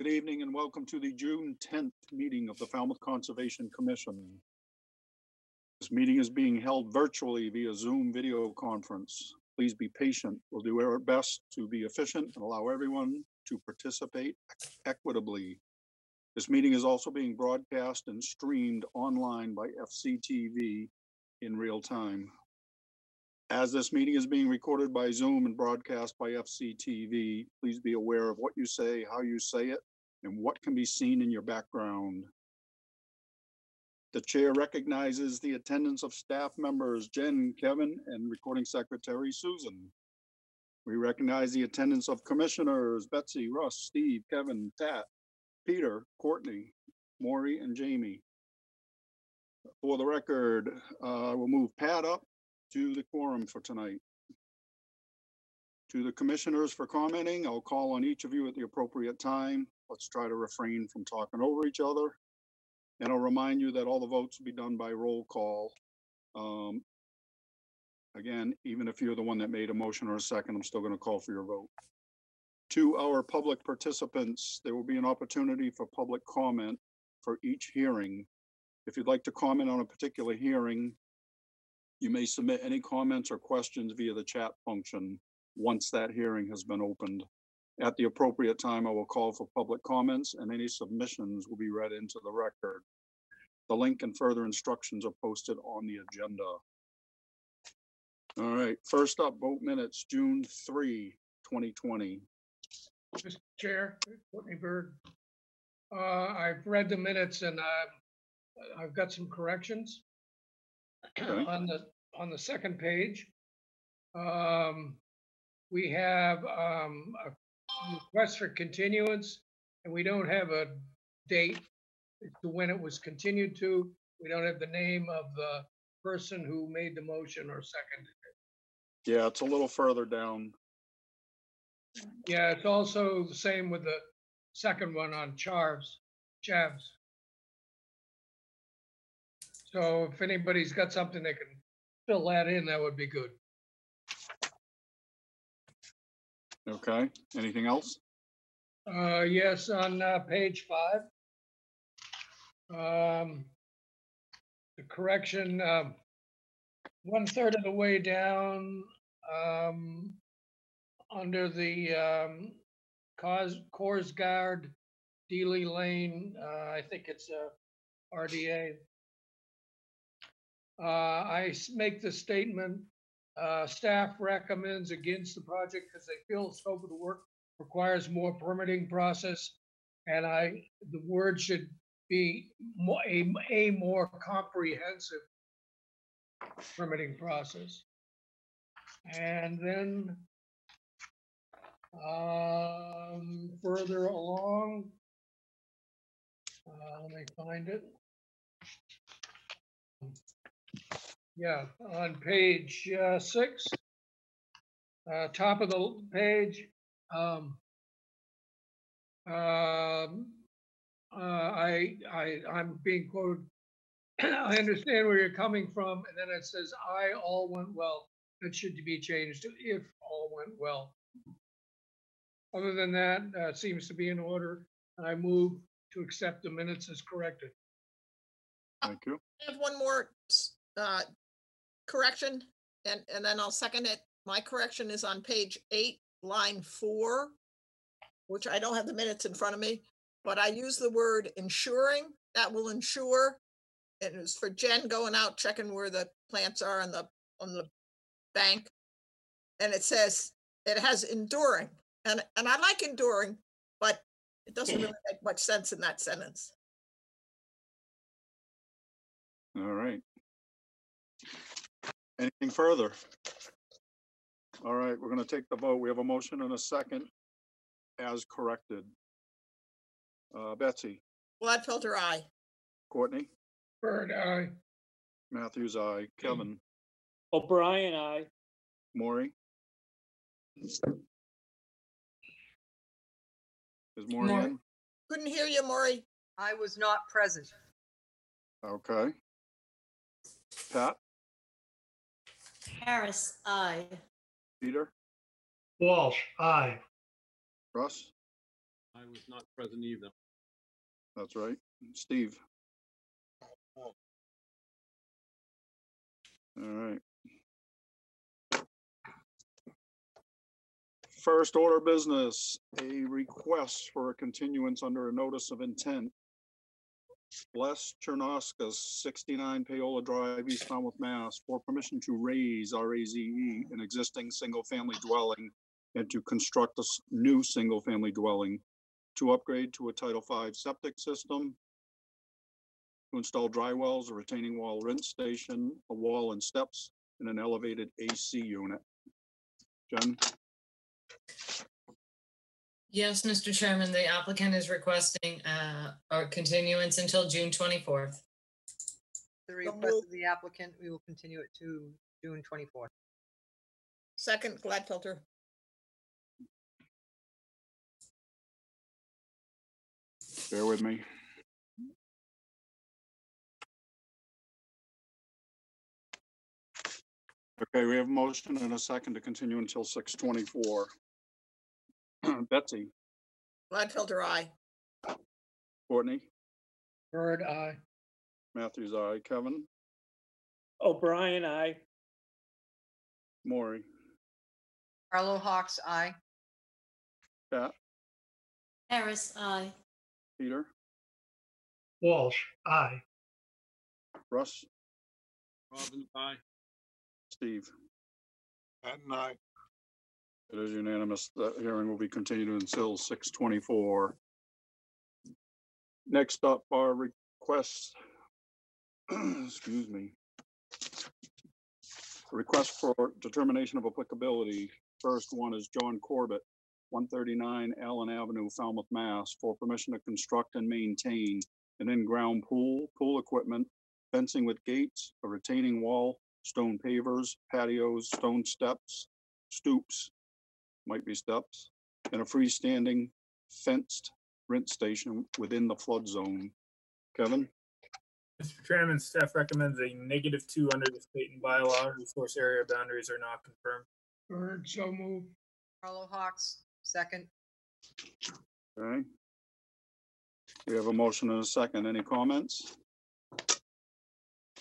Good evening and welcome to the June 10th meeting of the Falmouth Conservation Commission. This meeting is being held virtually via Zoom video conference. Please be patient. We'll do our best to be efficient and allow everyone to participate equitably. This meeting is also being broadcast and streamed online by FCTV in real time. As this meeting is being recorded by Zoom and broadcast by FCTV, please be aware of what you say, how you say it, and what can be seen in your background. The chair recognizes the attendance of staff members, Jen, Kevin, and recording secretary, Susan. We recognize the attendance of commissioners, Betsy, Russ, Steve, Kevin, Tat, Peter, Courtney, Maury, and Jamie. For the record, we'll move Pat up to the quorum for tonight. To the commissioners for commenting, I'll call on each of you at the appropriate time. Let's try to refrain from talking over each other. And I'll remind you that all the votes will be done by roll call. Again, even if you're the one that made a motion or a second, I'm still going to call for your vote. To our public participants, there will be an opportunity for public comment for each hearing. If you'd like to comment on a particular hearing, you may submit any comments or questions via the chat function once that hearing has been opened. At the appropriate time, I will call for public comments and any submissions will be read into the record. The link and further instructions are posted on the agenda. All right, first up, vote minutes, June 3, 2020. Mr. Chair, Courtney Bird. I've read the minutes and I've got some corrections. Okay. On the second page. We have a request for continuance, and we don't have a date to when it was continued to. We don't have the name of the person who made the motion or seconded it. Yeah, it's a little further down. Yeah, it's also the same with the second one on Chavs. So if anybody's got something they can fill that in, that would be good. Okay, anything else? Yes, on page 5. The correction, 1/3 of the way down, under the Coors Guard, Dealey Lane, I think it's a RDA. I make the statement, staff recommends against the project because they feel the scope of the work requires more permitting process, and the word should be a more comprehensive permitting process. And then further along, let me find it. Yeah, on page 6, top of the page, I'm being quoted. I understand where you're coming from, and then it says, all went well. That should be changed to if all went well. Other than that, seems to be in order. I move to accept the minutes as corrected. Thank you. I have one more correction, and then I'll second it. My correction is on page 8, line 4, which I don't have the minutes in front of me, but I use the word ensuring. That will ensure. It was for Jen going out checking where the plants are on the bank, and it says it has enduring, and I like enduring, but it doesn't really make much sense in that sentence. All right. Anything further? All right, we're going to take the vote. We have a motion and a second as corrected. Betsy. Gladfelter, aye. Courtney. Bird, aye. Matthews, aye. Kevin. O'Brien, aye. Maury. Is Maury in? Couldn't hear you, Maury. I was not present. Okay. Pat. Harris, aye. Peter. Walsh, aye. Russ. I was not present either. That's right. Steve? All right. First order of business, a request for a continuance under a notice of intent. Les Chernoskas, 69 Paola Drive, East Falmouth, Mass, for permission to raise, RAZE, an existing single-family dwelling and to construct a new single-family dwelling, to upgrade to a Title V septic system, to install dry wells, a retaining wall rinse station, a wall and steps, and an elevated AC unit. Jen? Yes, Mr. Chairman, the applicant is requesting a continuance until June 24th. The request of the applicant, we will continue it to June 24th. Second, Gladfelter. Bear with me. Okay, we have a motion and a second to continue until 6:24. Betsy? Gladfelter, aye. Courtney? Bird, aye. Matthews, aye. Kevin? O'Brien, aye. Maury? Carlo Hawks, aye. Pat? Harris, aye. Peter? Walsh, aye. Russ? Robbins, aye. Steve? Aye. It is unanimous. The hearing will be continued until 6:24. Next up are requests, excuse me. Request for determination of applicability. First one is John Corbett, 139 Allen Avenue, Falmouth, Mass, for permission to construct and maintain an in-ground pool, pool equipment, fencing with gates, a retaining wall, stone pavers, patios, stone steps, stoops, might be steps, and a freestanding fenced rinse station within the flood zone. Kevin? Mr. Chairman, staff recommends a -2 under the state and bylaw. Resource area boundaries are not confirmed. Bird, so moved. Carlo Hawks, second. Okay. We have a motion and a second. Any comments?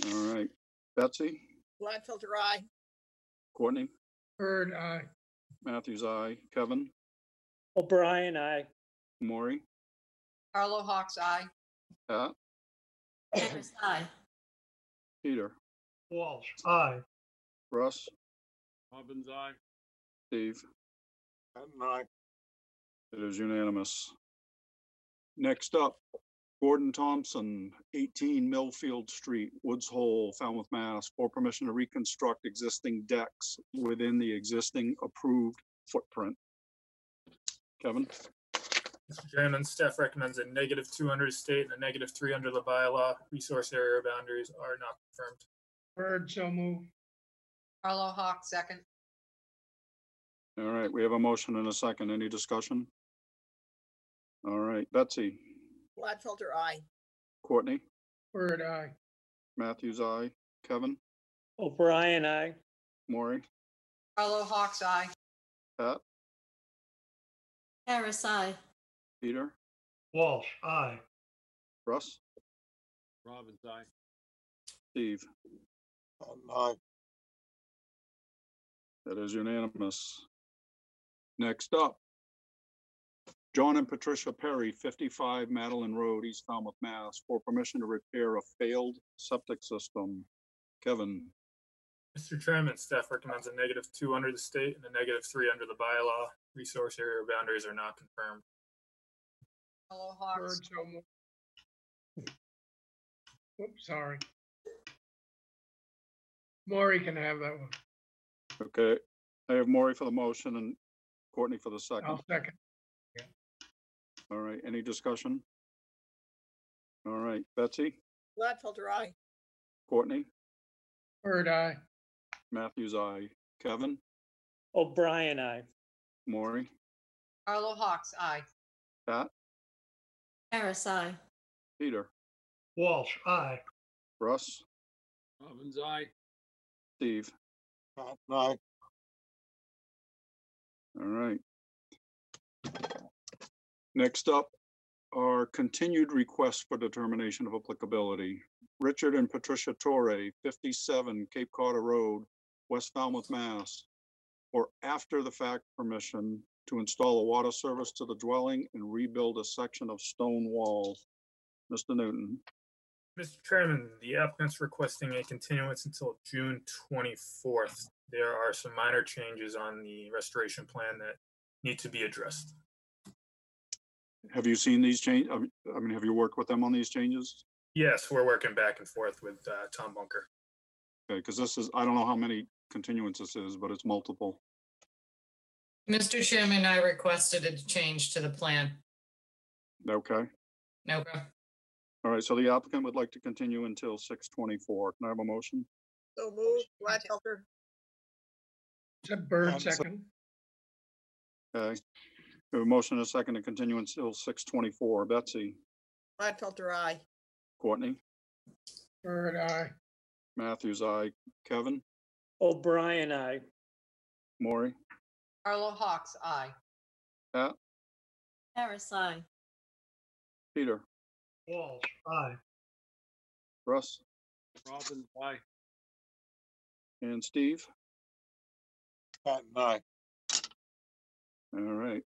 All right. Betsy? Gladfelter, aye. Courtney? Bird, aye. Matthews, aye. Kevin? O'Brien, aye. Maury? Carlo Hawks, aye. Pat? Harris, aye. Peter? Walsh, aye. Russ? Robbins, aye. Steve? Aye. It is unanimous. Next up, Gordon Thompson, 18 Millfield Street, Woods Hole, Falmouth, Mass, for permission to reconstruct existing decks within the existing approved footprint. Kevin? Mr. Chairman, staff recommends a -2 under the state and a -3 under the bylaw. Resource area boundaries are not confirmed. Bird, so moved. Carlo Hawks, second. All right, we have a motion and a second. Any discussion? All right, Betsy? Gladfelter, aye. Courtney? Bird, aye. Matthews, aye. Kevin? O'Brien, aye. Maury? Carlo Hawks, aye. Pat? Harris, aye. Peter? Walsh, aye. Russ? Robbins, aye. Steve? Aye. That is unanimous. Next up, John and Patricia Perry, 55 Madeline Road, East Falmouth, Mass, for permission to repair a failed septic system. Kevin? Mr. Chairman, staff recommends a -2 under the state and a -3 under the bylaw. Resource area boundaries are not confirmed. Carlo Hawks, Bird, so moved. Oops, sorry. Maury can have that one. Okay, I have Maury for the motion and Courtney for the second. I'll second. All right, any discussion? All right, Betsy? Gladfelter, aye. Courtney? Bird, aye. Matthews, aye. Kevin? O'Brien, aye. Maury? Carlo Hawks, aye. Pat? Harris, aye. Peter? Walsh, aye. Russ? Robbins, aye. Steve? Aye. All right. Next up are continued requests for determination of applicability. Richard and Patricia Torre, 57 Cape Cod Road, West Falmouth, Mass, for after the fact permission to install a water service to the dwelling and rebuild a section of stone walls. Mr. Newton. Mr. Chairman, the applicant's requesting a continuance until June 24th. There are some minor changes on the restoration plan that need to be addressed. Have you seen these changes? I mean, have you worked with them on these changes? Yes, we're working back and forth with Tom Bunker. Okay, because this is, I don't know how many continuances this is, but it's multiple. Mr. Chairman, I requested a change to the plan. Okay. Okay. All right, so the applicant would like to continue until 6/24. Can I have a motion? So move, Gladfelter. Except Bird, second. Okay. We have a motion and a second to continue until 6/24. Betsy, Gladfelter, aye. Courtney, Bird, aye. Matthews, aye. Kevin, O'Brien, aye. Maury, Carlo Hawks, aye. Pat, Harris, aye. Peter, Walsh, aye. Russ, Robbins, aye. and Steve. Patton, aye. All right.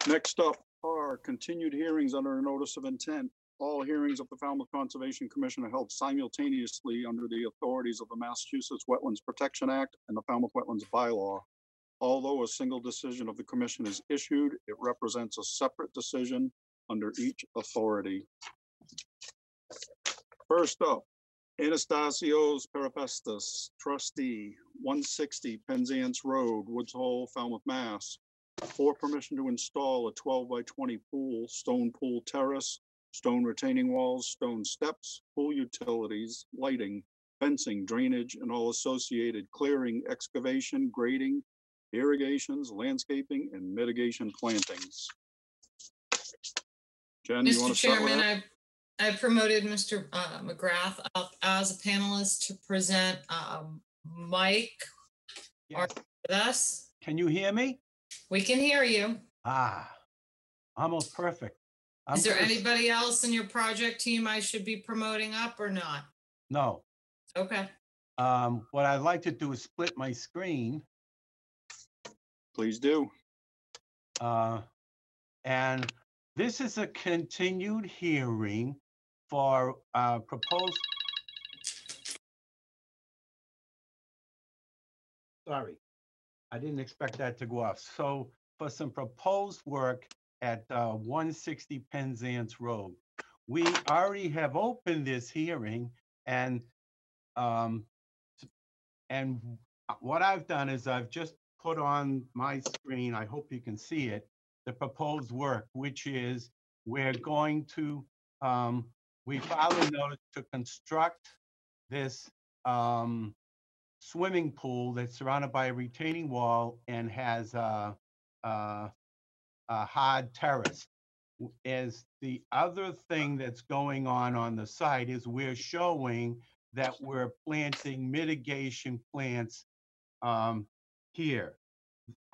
Next up are continued hearings under a notice of intent. All hearings of the Falmouth Conservation Commission are held simultaneously under the authorities of the Massachusetts Wetlands Protection Act and the Falmouth Wetlands Bylaw. Although a single decision of the commission is issued, it represents a separate decision under each authority. First up, Anastasios Peripestis, trustee, 160 Penzance Road, Woods Hole, Falmouth, Mass, for permission to install a 12 by 20 pool, stone pool terrace, stone retaining walls, stone steps, pool utilities, lighting, fencing, drainage, and all associated clearing, excavation, grading, irrigations, landscaping, and mitigation plantings. Jen, you want Mr. to start with that? Chairman, I promoted Mr. McGrath up as a panelist to present. Mike, are Yes. you with us? Can you hear me? We can hear you. Almost perfect. Is there anybody else in your project team I should be promoting up or not? No. Okay. What I'd like to do is split my screen. Please do. And this is a continued hearing for proposed. Sorry, I didn't expect that to go off. So for some proposed work at 160 Penzance Road. We already have opened this hearing, and what I've done is I've just put on my screen, I hope you can see it, the proposed work, which is we're going to, we filed a notice to construct this swimming pool that's surrounded by a retaining wall and has a hard terrace. As the other thing that's going on the site is we're showing that we're planting mitigation plants here.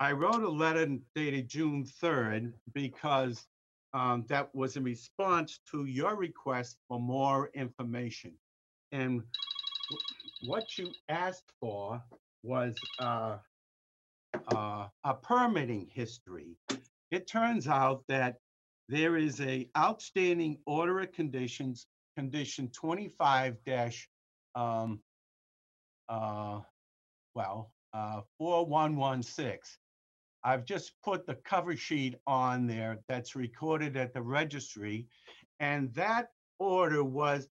I wrote a letter dated June 3rd because that was in response to your request for more information. And what you asked for was a permitting history. It turns out that there is a outstanding order of conditions, condition 25-4116. I've just put the cover sheet on there that's recorded at the registry, and that order was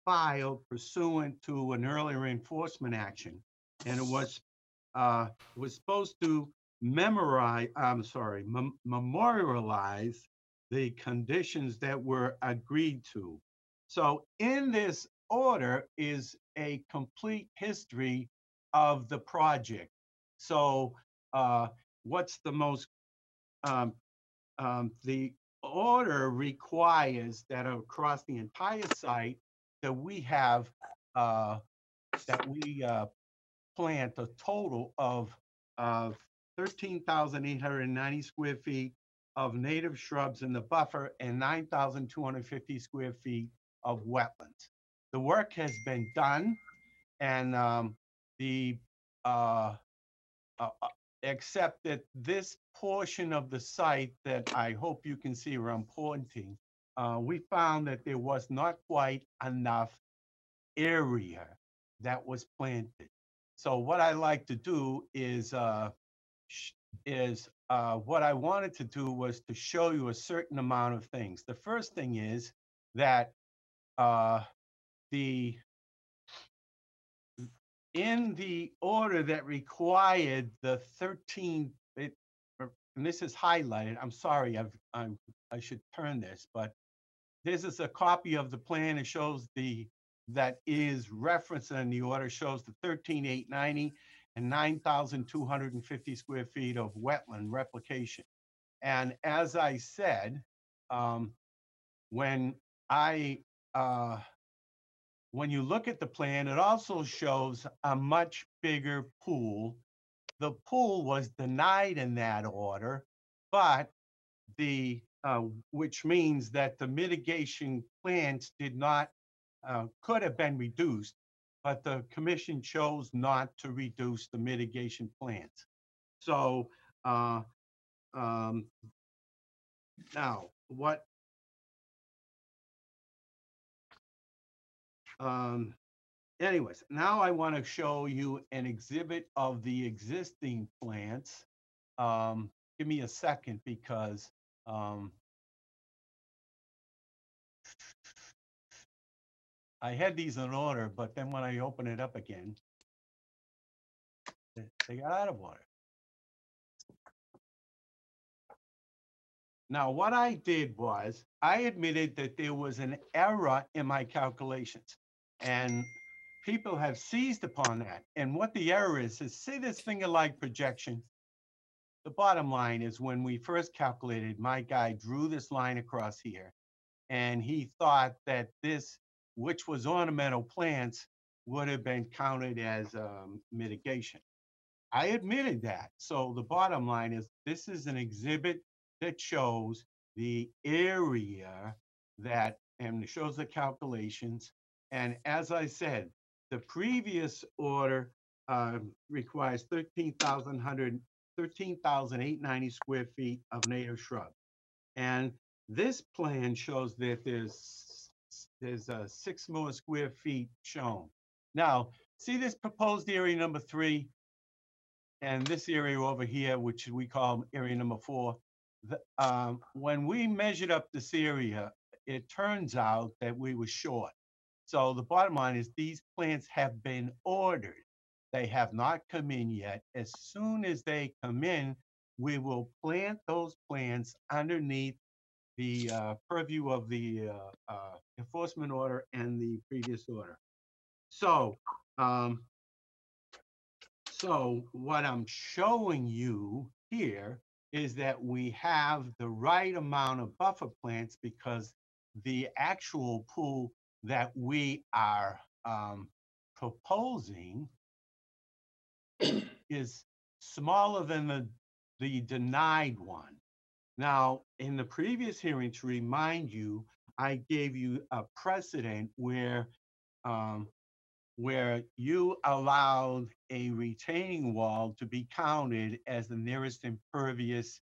filed pursuant to an earlier enforcement action, and it was supposed to memorialize the conditions that were agreed to. So in this order is a complete history of the project. So what's the most, the order requires that across the entire site that we have, plant a total of of 13,890 square feet of native shrubs in the buffer and 9,250 square feet of wetlands. The work has been done, and except that this portion of the site that I hope you can see where I'm pointing, we found that there was not quite enough area that was planted. So what I like to do is what I wanted to do was to show you a certain amount of things. The first thing is that in the order that required the 13, and this is highlighted. I'm sorry, I should turn this, but this is a copy of the plan. It shows that is referenced in the order, shows the 13,890 and 9,250 square feet of wetland replication. And as I said, when you look at the plan, it also shows a much bigger pool. The pool was denied in that order, but which means that the mitigation plans could have been reduced, but the commission chose not to reduce the mitigation plans. So now what? Anyways, now I want to show you an exhibit of the existing plants. Give me a second because I had these in order, but then when I open it up again, they got out of order. Now, what I did was I admitted that there was an error in my calculations, and people have seized upon that. And what the error is say this finger-like projection. The bottom line is when we first calculated, my guy drew this line across here, and he thought that this, which was ornamental plants, would have been counted as mitigation. I admitted that. So the bottom line is this is an exhibit that shows the area and shows the calculations. And as I said, the previous order requires 13,890 square feet of native shrub. And this plan shows that there's 6 more square feet shown. Now, see this proposed area number 3 and this area over here, which we call area number 4. When we measured up this area, it turns out that we were short. So the bottom line is these plants have been ordered. They have not come in yet. As soon as they come in, we will plant those plants underneath the purview of the enforcement order and the previous order. So what I'm showing you here is that we have the right amount of buffer plants because the actual pool that we are proposing is smaller than the denied one. Now, in the previous hearing, to remind you, I gave you a precedent where you allowed a retaining wall to be counted as the nearest impervious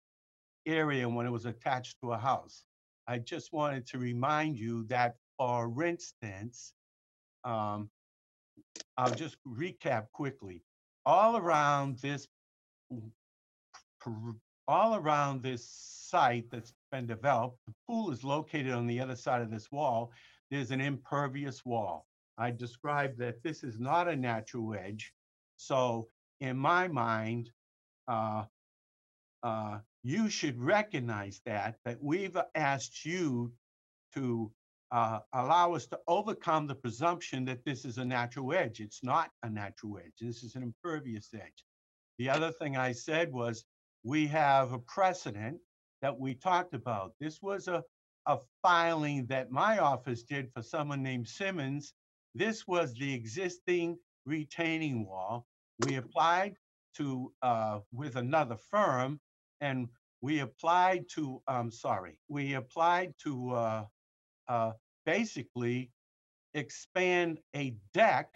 area when it was attached to a house. I just wanted to remind you that, for instance, I'll just recap quickly. All around this site that's been developed, the pool is located on the other side of this wall. There's an impervious wall. I described that this is not a natural edge. So in my mind, you should recognize that we've asked you to allow us to overcome the presumption that this is a natural edge. It's not a natural edge. This is an impervious edge. The other thing I said was we have a precedent that we talked about. This was a filing that my office did for someone named Simmons. This was the existing retaining wall. We applied to, with another firm, and we applied to, basically expand a deck,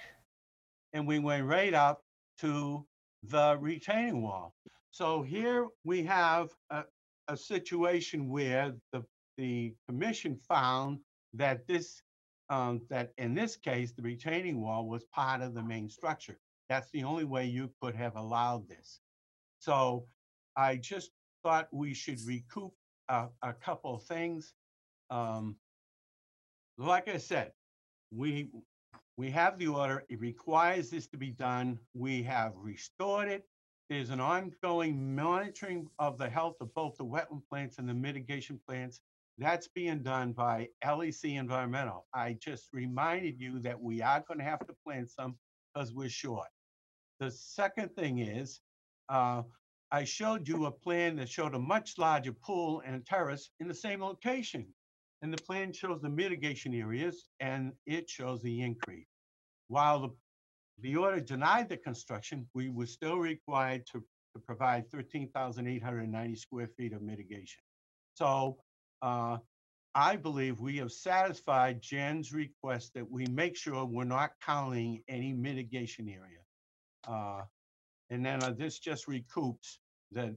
and we went right up to the retaining wall. So here we have a situation where the commission found that that in this case, the retaining wall was part of the main structure. That's the only way you could have allowed this. So I just thought we should recoup a couple of things. Like I said, we have the order. It requires this to be done. We have restored it. There's an ongoing monitoring of the health of both the wetland plants and the mitigation plants. That's being done by LEC Environmental. I just reminded you that we are going to have to plant some because we're short. The second thing is, I showed you a plan that showed a much larger pool and terrace in the same location. And the plan shows the mitigation areas and it shows the increase. While the order denied the construction, we were still required to provide 13,890 square feet of mitigation. So I believe we have satisfied Jen's request that we make sure we're not counting any mitigation area. And then this just recoups that,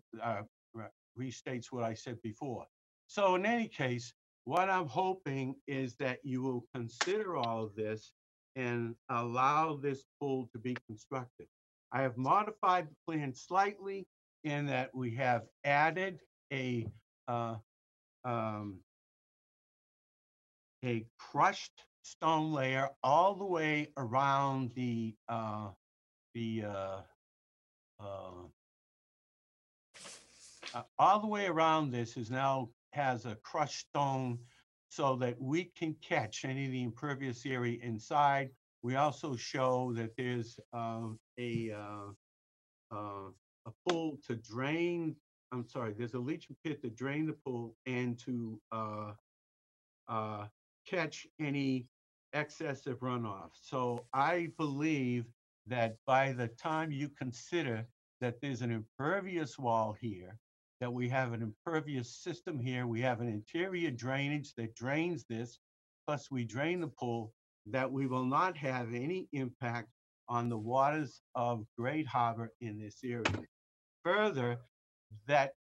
restates what I said before. So in any case, what I'm hoping is that you will consider all of this and allow this pool to be constructed. I have modified the plan slightly in that we have added a crushed stone layer all the way around all the way around this has a crushed stone so that we can catch any of the impervious area inside. We also show that there's a pool to drain, there's a leaching pit to drain the pool and to catch any excessive runoff. So I believe that by the time you consider that there's an impervious wall here, that we have an impervious system here, we have an interior drainage that drains this, plus we drain the pool, that we will not have any impact on the waters of Great Harbor in this area. Further, that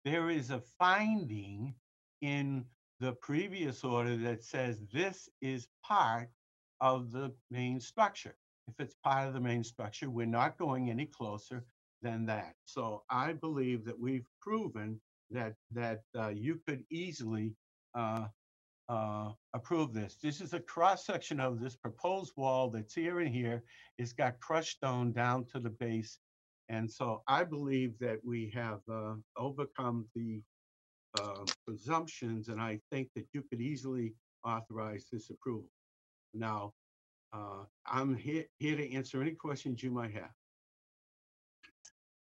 there is a finding in the previous order that says this is part of the main structure. If it's part of the main structure, we're not going any closer than that. So I believe that we've proven that you could easily approve this. This is a cross section of this proposed wall that's here and here. It's got crushed stone down to the base. And so I believe that we have overcome the presumptions, and I think that you could easily authorize this approval. Now, I'm here to answer any questions you might have.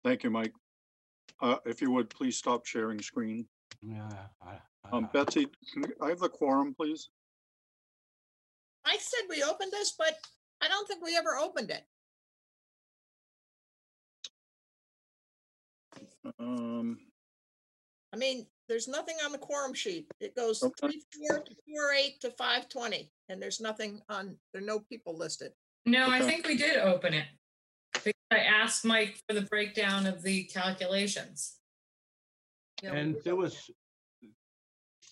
Thank you, Mike. If you would, please stop sharing screen. Yeah. Betsy, I have the quorum, please. I said we opened this, but I don't think we ever opened it. I mean, there's nothing on the quorum sheet. It goes 3-4 to 4-8 to 5:20, and there's nothing on, there are no people listed. No, I think we did open it. Because I asked Mike for the breakdown of the calculations. And there was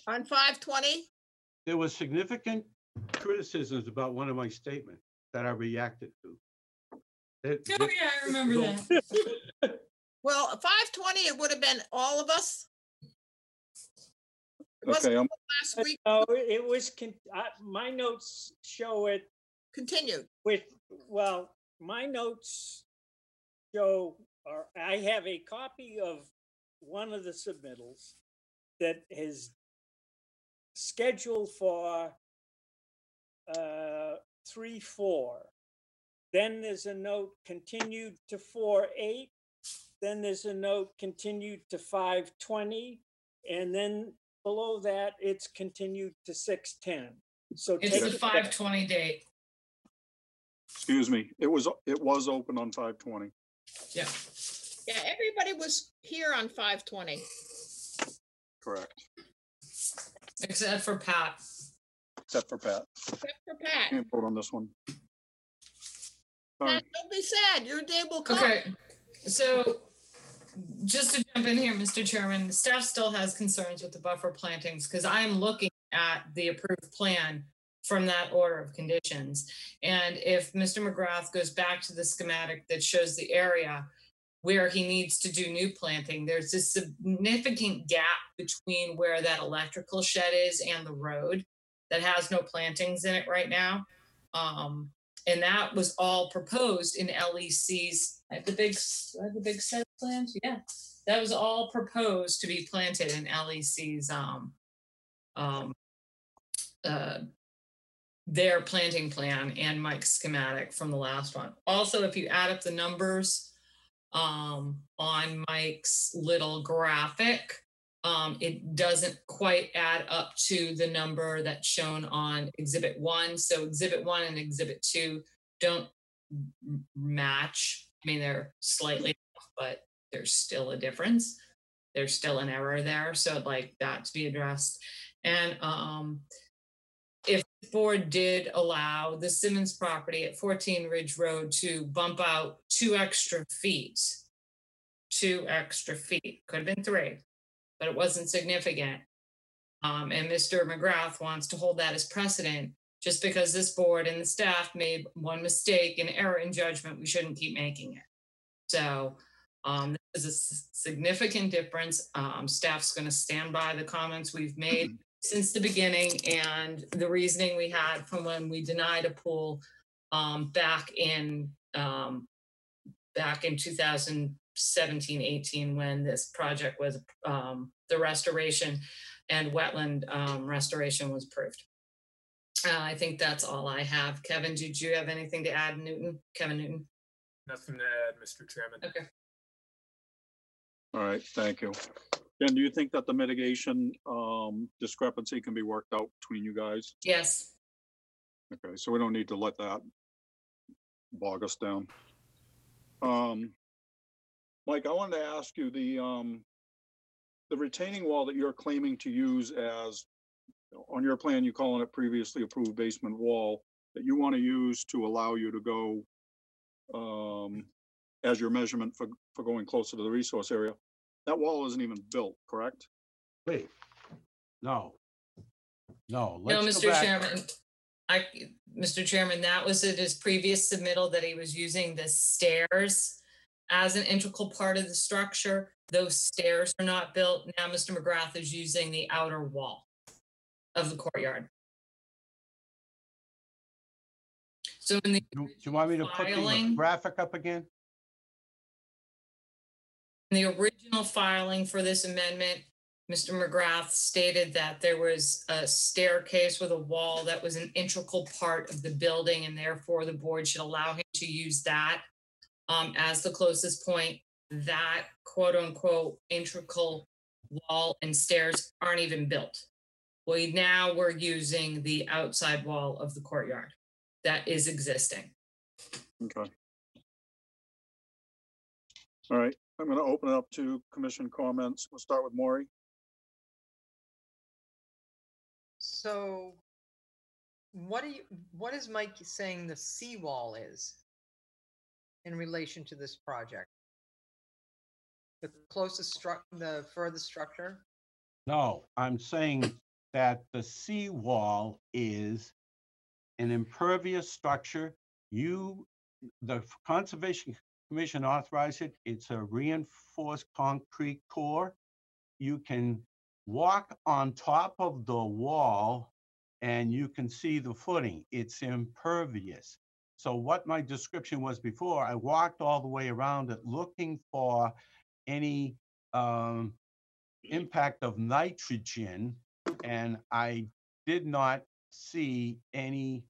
on 5:20. There was significant criticisms about one of my statements that I reacted to. Yeah, I remember that. Well, 5:20, it would have been all of us. Okay. Last week. No, it was, my notes show it. Continued. Well, my notes show, or I have a copy of one of the submittals that is scheduled for 3-4. Then there's a note continued to 4-8. Then there's a note continued to 5:20. And then below that, it's continued to 6:10. So it's the 5:20 date. Excuse me. It was open on 5:20. Yeah. Yeah, everybody was here on 520. Correct, Except for Pat. except for Pat. Except for Pat. Can't vote on this one. All Pat, right, don't be sad. Your day will come. Okay, so just to jump in here, Mr. Chairman, the staff still has concerns with the buffer plantings because I'm looking at the approved plan from that order of conditions. And if Mr. McGrath goes back to the schematic that shows the area where he needs to do new planting, there's a significant gap between where that electrical shed is and the road that has no plantings in it right now. And that was all proposed in LEC's, I have the big set of plans, yeah. That was all proposed to be planted in LEC's, their planting plan and Mike's schematic from the last one. Also, if you add up the numbers on Mike's little graphic, it doesn't quite add up to the number that's shown on Exhibit 1. So Exhibit 1 and Exhibit 2 don't match. I mean, they're slightly off, but there's still a difference. There's still an error there. So I'd like that to be addressed. And if the board did allow the Simmons property at 14 Ridge Road to bump out 2 extra feet, could have been 3, but it wasn't significant. And Mr. McGrath wants to hold that as precedent just because this board and the staff made one mistake, an error in judgment, we shouldn't keep making it. So this is a significant difference. Staff's going to stand by the comments we've made since the beginning and the reasoning we had from when we denied a pool back in 2017-18 when this project was the restoration and wetland restoration was approved. I think that's all I have. Kevin, did you have anything to add, Newton? Kevin Newton? Nothing to add, Mr. Chairman. Okay. all right, thank you. Jen, do you think that the mitigation discrepancy can be worked out between you guys? Yes. Okay, so we don't need to let that bog us down. Mike, I wanted to ask you the retaining wall that you're claiming to use as, on your plan, you calling it previously approved basement wall, that you want to use to allow you to go as your measurement for going closer to the resource area. That wall isn't even built, correct? Wait, no. No, let's go Mr. back. Chairman. Mr. Chairman, that was at his previous submittal that he was using the stairs as an integral part of the structure. Those stairs are not built. Now Mr. McGrath is using the outer wall of the courtyard. So in the Do you want me to put the filing, graphic up again? in the original filing for this amendment, Mr. McGrath stated that there was a staircase with a wall that was an integral part of the building, and therefore the board should allow him to use that as the closest point. That quote unquote integral wall and stairs aren't even built. We're using the outside wall of the courtyard that is existing. Okay. All right, I'm going to open it up to commission comments. We'll start with Maury. So what is Mike saying the seawall is in relation to this project? The closest the furthest structure? No, I'm saying that the seawall is an impervious structure. The Conservation Commission authorized it. It's a reinforced concrete core. You can walk on top of the wall and you can see the footing. It's impervious. So what my description was before, I walked all the way around it looking for any impact of nitrogen, and I did not see any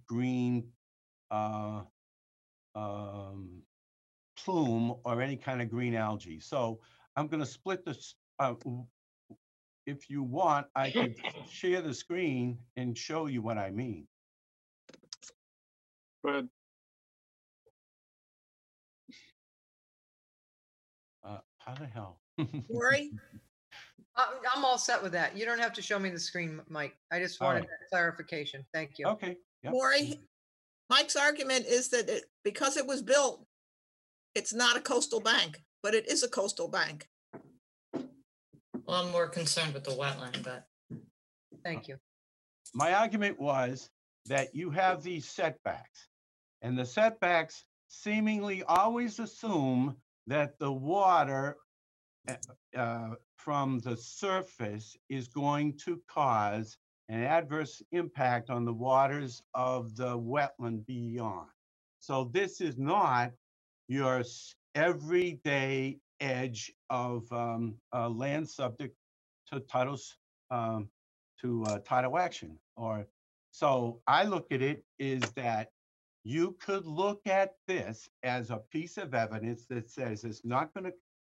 green plume or any kind of green algae. So I'm going to split this. If you want, I could share the screen and show you what I mean. Go ahead. How the hell? Lori? I'm all set with that. You don't have to show me the screen, Mike. I just All wanted right. that clarification. Thank you. Okay. Yep. Maury, Mike's argument is that because it was built, it's not a coastal bank, but it is a coastal bank. Well, I'm more concerned with the wetland, but Thank you. My argument was that you have these setbacks, and the setbacks seemingly always assume that the water from the surface is going to cause an adverse impact on the waters of the wetland beyond. So this is not your everyday edge of land subject to titles tidal action. Or so I look at it is that you could look at this as a piece of evidence that says it's not going to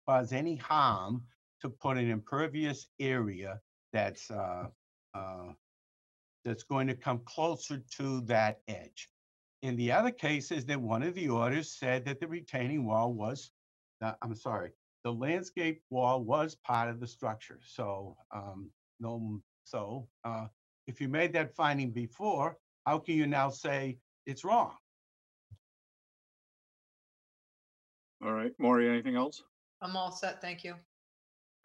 cause any harm to put an impervious area that's going to come closer to that edge. In the other cases, that one of the orders said that the retaining wall was, the landscape wall was part of the structure. So if you made that finding before, how can you now say it's wrong? All right, Maury, anything else? I'm all set. Thank you.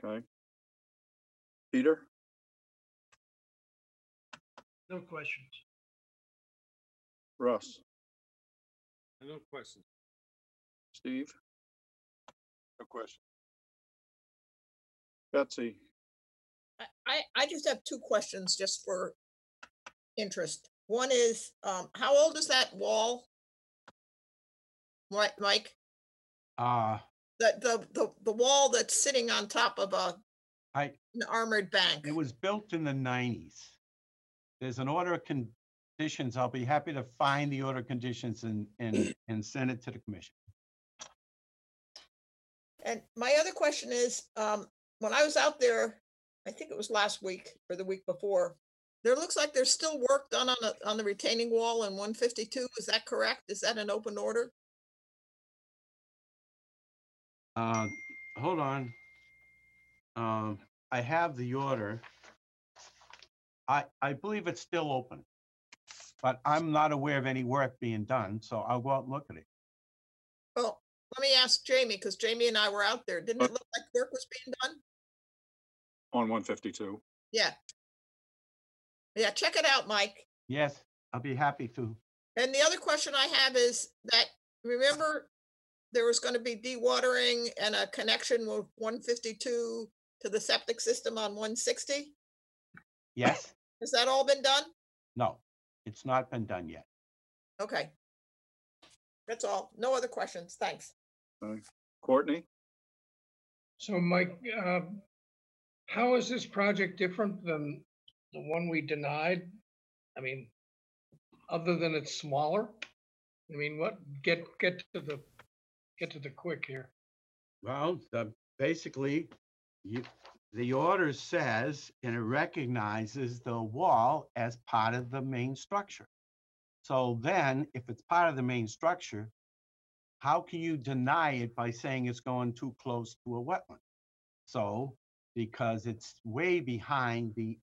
Okay. Peter? No questions. Russ? No questions. Steve? No question. Betsy? I just have two questions just for interest. One is, how old is that wall? Right, Mike? The wall that's sitting on top of an armored bank. It was built in the 90s. There's an order of conditions. I'll be happy to find the order of conditions and send it to the commission. And my other question is, when I was out there, I think it was last week or the week before, there looks like there's still work done on the retaining wall in 152. Is that correct? Is that an open order? Hold on. I have the order. I believe it's still open, but I'm not aware of any work being done, so I'll go out and look at it. Well, let me ask Jamie, because Jamie and I were out there. Didn't it look like work was being done? On 152. Yeah. Yeah, check it out, Mike. Yes, I'll be happy to. And the other question I have is that, remember, there was going to be dewatering and a connection with 152 to the septic system on 160? Yes. Has that all been done? No, it's not been done yet. Okay. That's all. No other questions. Thanks. Courtney? So Mike, how is this project different than the one we denied? I mean, other than it's smaller? I mean, what, get to the quick here. Well, basically, the order says, and it recognizes the wall as part of the main structure. So then, if it's part of the main structure, how can you deny it by saying it's going too close to a wetland? So, because it's way behind the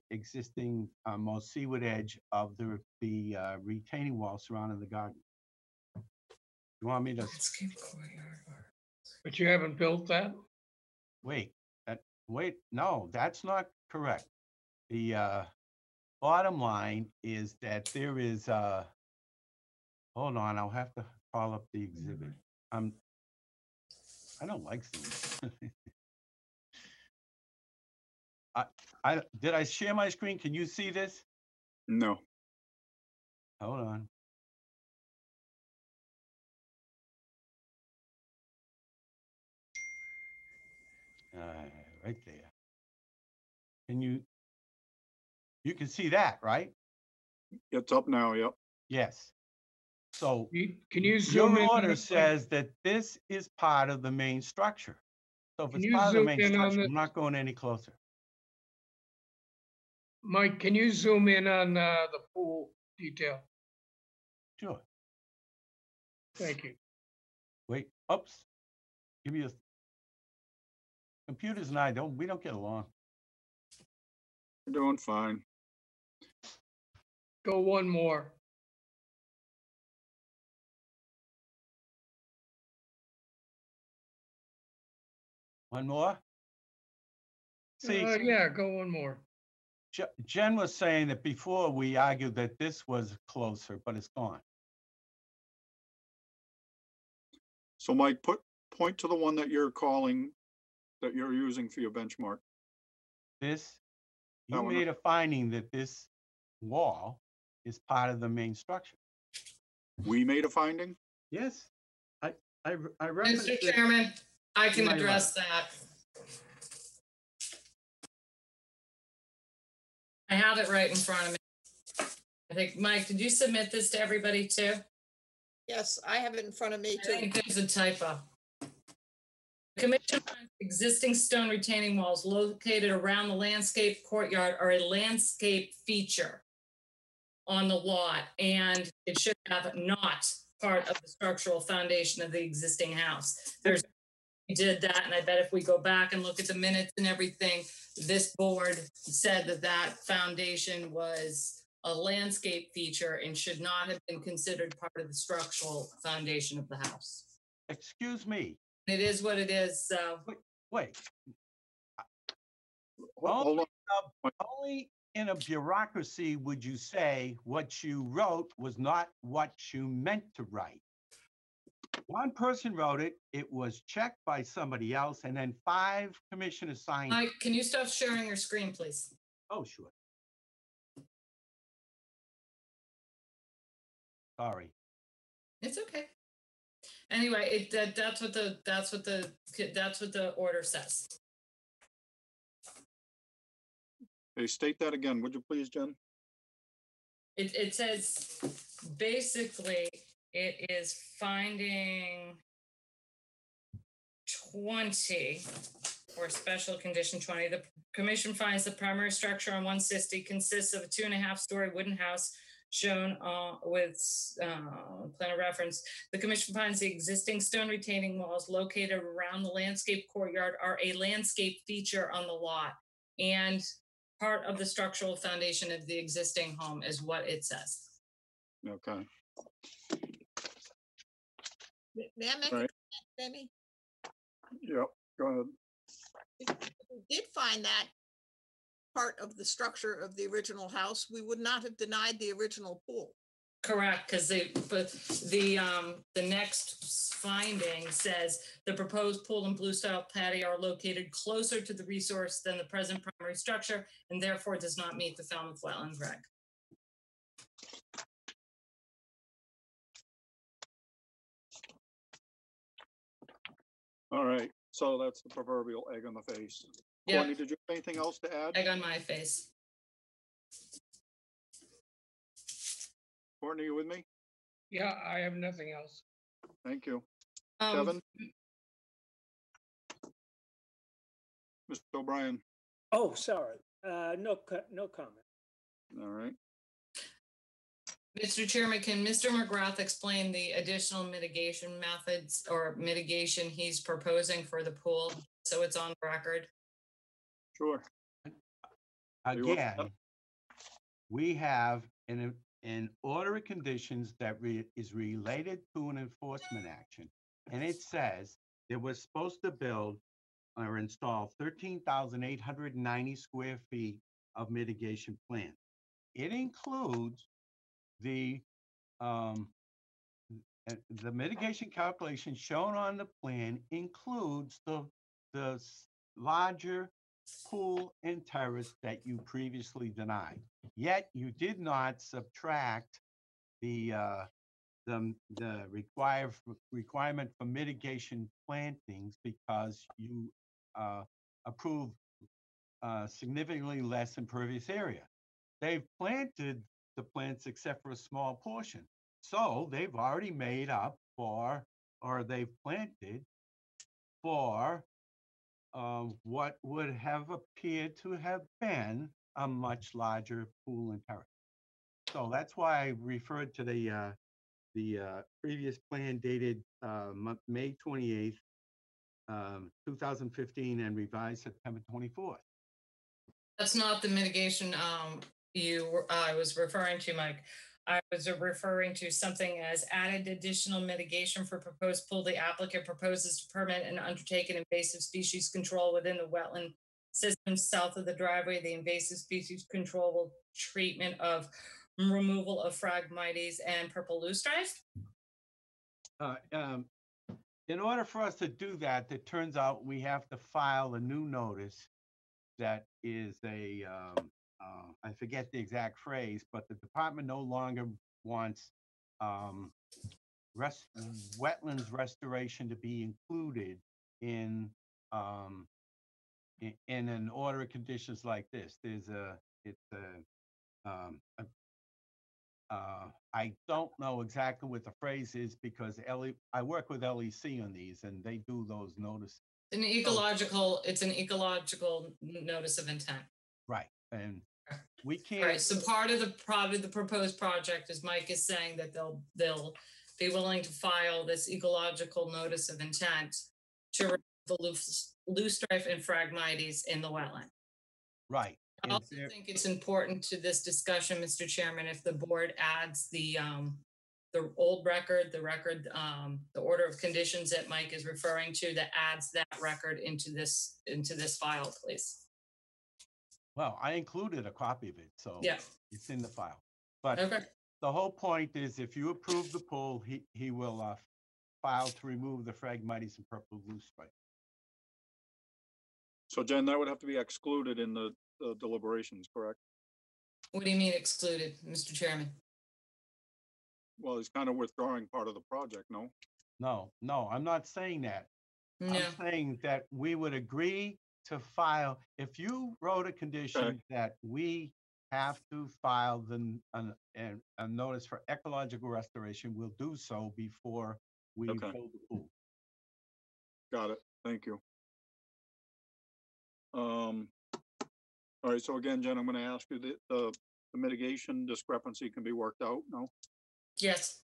existing most seaward edge of the retaining wall surrounding the garden. You want me to? But you haven't built that? Wait, no, that's not correct. The bottom line is that there is hold on, I'll have to call up the exhibit. I don't like things. Did I share my screen? Can you see this? No. Hold on. Right there. Can you can see that, right? It's up now, yep. Yes. So can you zoom in? Your order says that this is part of the main structure. So if it's part of the main structure, I'm not going any closer. Mike, can you zoom in on the pool detail? Sure. Thank you. Wait, oops. Give me a Computers and I we don't get along. We're doing fine. Go one more. One more? See, Yeah, go one more. Jen was saying that before we argued that this was closer, but it's gone. So Mike, point to the one that you're calling, that you're using for your benchmark. This, That you one. made a finding that this wall is part of the main structure. We made a finding? Yes, I referenced Mr. it. Chairman, I can my address that. I have it right in front of me. I think, Mike, did you submit this to everybody too? Yes, I have it in front of me I too. think there's a typo. The commission finds existing stone retaining walls located around the landscape courtyard are a landscape feature on the lot, and it should have not part of the structural foundation of the existing house. We did that, and I bet if we go back and look at the minutes and everything, this board said that that foundation was a landscape feature and should not have been considered part of the structural foundation of the house. Excuse me. It is what it is, so. Wait. Hold on. Only in a bureaucracy would you say what you wrote was not what you meant to write. One person wrote it, it was checked by somebody else, and then 5 commissioners signed it. Mike, can you stop sharing your screen, please? Oh, sure. Sorry. It's okay. Anyway, that's what the order says. Hey, state that again, would you please, Jen? It says, basically, it is finding 20, or special condition 20. The commission finds the primary structure on 160 consists of a 2.5-story wooden house shown with plan of reference. The commission finds the existing stone retaining walls located around the landscape courtyard are a landscape feature on the lot and part of the structural foundation of the existing home is what it says. Okay. May I make a Right. comment, Benny? Yep, go ahead. If we did find that part of the structure of the original house, we would not have denied the original pool. Correct, because the next finding says the proposed pool and blue style patio are located closer to the resource than the present primary structure and therefore does not meet the Falmouth Wetland Reg. All right, so that's the proverbial egg on the face. Yeah. Courtney, did you have anything else to add? Egg on my face. Courtney, you with me? Yeah, I have nothing else. Thank you. Kevin? Mr. O'Brien? Oh, sorry. No comment. All right. Mr. Chairman, can Mr. McGrath explain the additional mitigation methods or mitigation he's proposing for the pool, so it's on record? Sure. Again, we have an order of conditions that is related to an enforcement action. And it says that we're supposed to build or install 13,890 square feet of mitigation plan. It includes the mitigation calculation shown on the plan includes the larger pool and terrace that you previously denied. Yet you did not subtract the requirement for mitigation plantings because you approved significantly less impervious area. They've planted the plants except for a small portion. So they've already made up for, or they've planted for what would have appeared to have been a much larger pool and terrace. So that's why I referred to the previous plan dated May 28th, 2015 and revised September 24th. That's not the mitigation I was referring to, Mike. I was referring to something as added additional mitigation for proposed pool. The applicant proposes to permit and undertake an invasive species control within the wetland system south of the driveway. The invasive species control will treatment of removal of Phragmites and purple loosestrife. In order for us to do that, it turns out we have to file a new notice that is a, I forget the exact phrase, but the department no longer wants wetlands restoration to be included in an order of conditions like this. I don't know exactly what the phrase is because I work with LEC on these and they do those notices. It's an ecological notice of intent. Right, and we can't. Right, so part of the proposed project is Mike is saying that they'll be willing to file this ecological notice of intent to remove the loosestrife and Phragmites in the wetland. Right. I also think it's important to this discussion, Mr. Chairman, if the board adds the old record, the order of conditions that Mike is referring to, that adds that record into this file, please. Well, I included a copy of it, so yeah, it's in the file. But okay. The whole point is, if you approve the pool, he will file to remove the Phragmites and purple loosestrife. So, Jen, that would have to be excluded in the deliberations, correct? What do you mean excluded, Mr. Chairman? Well, he's kind of withdrawing part of the project, no? No, I'm not saying that. No. I'm saying that we would agree to file, if you wrote a condition that we have to file a notice for ecological restoration, we'll do so before we build the pool. Got it. Thank you. All right, so again, Jen, I'm going to ask you the mitigation discrepancy can be worked out, no? Yes.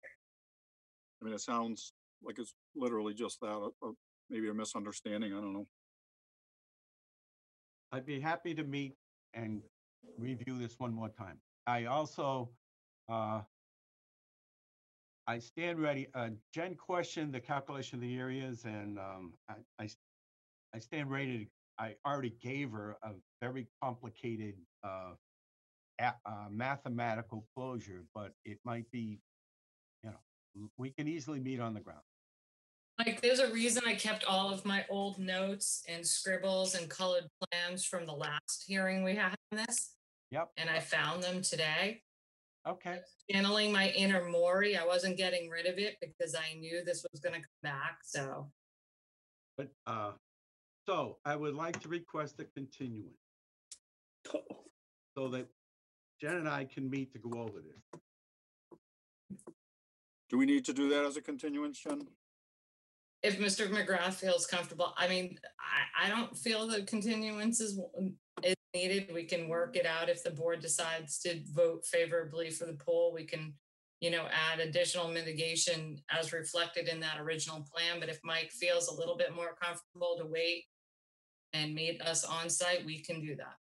I mean, it sounds like it's literally just that, maybe a misunderstanding, I don't know. I'd be happy to meet and review this one more time. I also, I stand ready. Jen questioned the calculation of the areas, and I stand ready to, I already gave her a very complicated mathematical closure, but it might be, we can easily meet on the ground. Like, there's a reason I kept all of my old notes and scribbles and colored plans from the last hearing we had on this. Yep. And I found them today. Okay. Channeling my inner Maury. I wasn't getting rid of it because I knew this was going to come back. So. But so I would like to request a continuance so that Jen and I can meet to go over this. Do we need to do that as a continuance, Jen? If Mr. McGrath feels comfortable, I mean, I don't feel that continuance is needed. We can work it out. If the board decides to vote favorably for the pool, we can, add additional mitigation as reflected in that original plan. But if Mike feels a little bit more comfortable to wait and meet us on site, we can do that.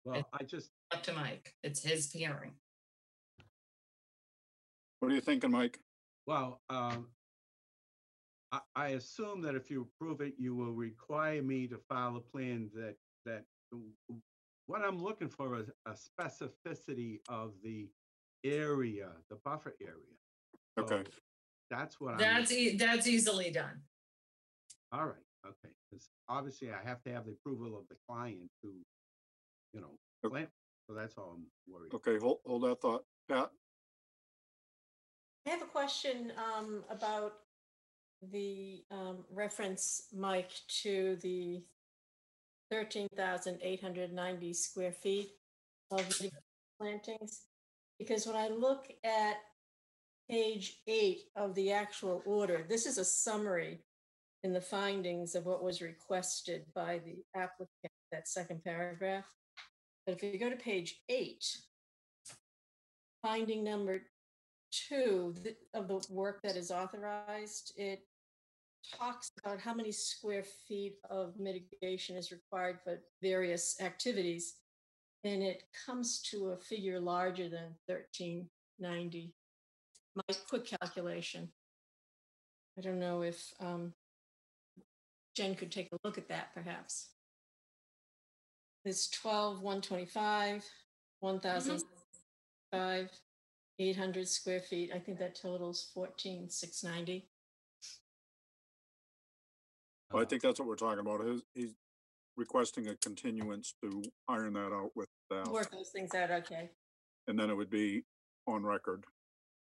Well, it's up to Mike. It's his hearing. What are you thinking, Mike? Well, I assume that if you approve it, you will require me to file a plan that what I'm looking for is a specificity of the area, the buffer area. Okay. So that's what that's easily done. All right. Okay. Because obviously I have to have the approval of the client to, plan. So that's all I'm worried. Okay. Hold that thought. Pat? I have a question about the reference, Mike, to the 13,890 square feet of plantings. Because when I look at page 8 of the actual order, this is a summary in the findings of what was requested by the applicant, that second paragraph. But if you go to page 8, finding number 2 of the work that is authorized, it talks about how many square feet of mitigation is required for various activities. And it comes to a figure larger than 1390. My quick calculation. I don't know if Jen could take a look at that perhaps. It's 12,125, 1,005, 800 square feet. I think that totals 14,690. I think that's what we're talking about. He's requesting a continuance to iron that out with staff, Work those things out, okay. and then it would be on record.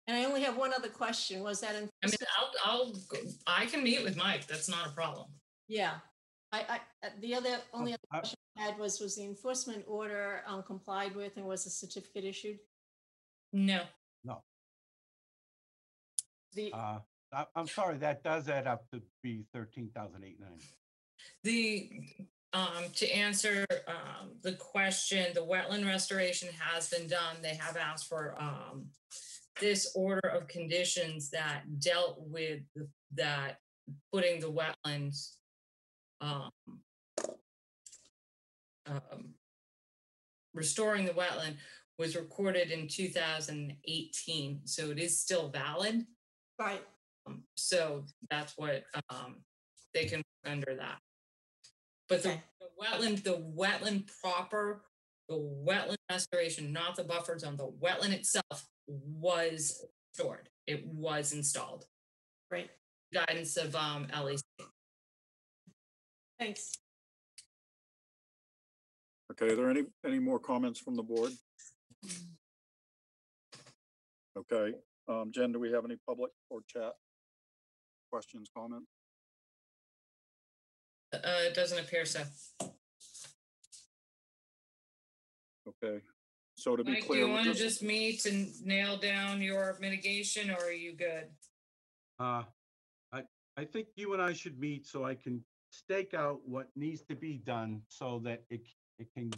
And I only have one other question. Was that in? I mean, I can meet with Mike. That's not a problem. Yeah. The only other question I had was the enforcement order complied with and was a certificate issued? No. No. The I'm sorry, that does add up to be 13,890. To answer the question, the wetland restoration has been done. They have asked for this order of conditions that dealt with that, putting the wetlands restoring the wetland was recorded in 2018, so it is still valid. Right. So that's what they can work under that. But the wetland proper, the wetland restoration, not the buffer zone, the wetland itself was restored. It was installed. Right. Guidance of LEC. Thanks. Okay, are there any more comments from the board? Okay, Jen, do we have any public or chat questions, comments? It doesn't appear so. Okay, so to be Mike, clear, do you want to just meet and nail down your mitigation, or are you good? I think you and I should meet so I can stake out what needs to be done so that it can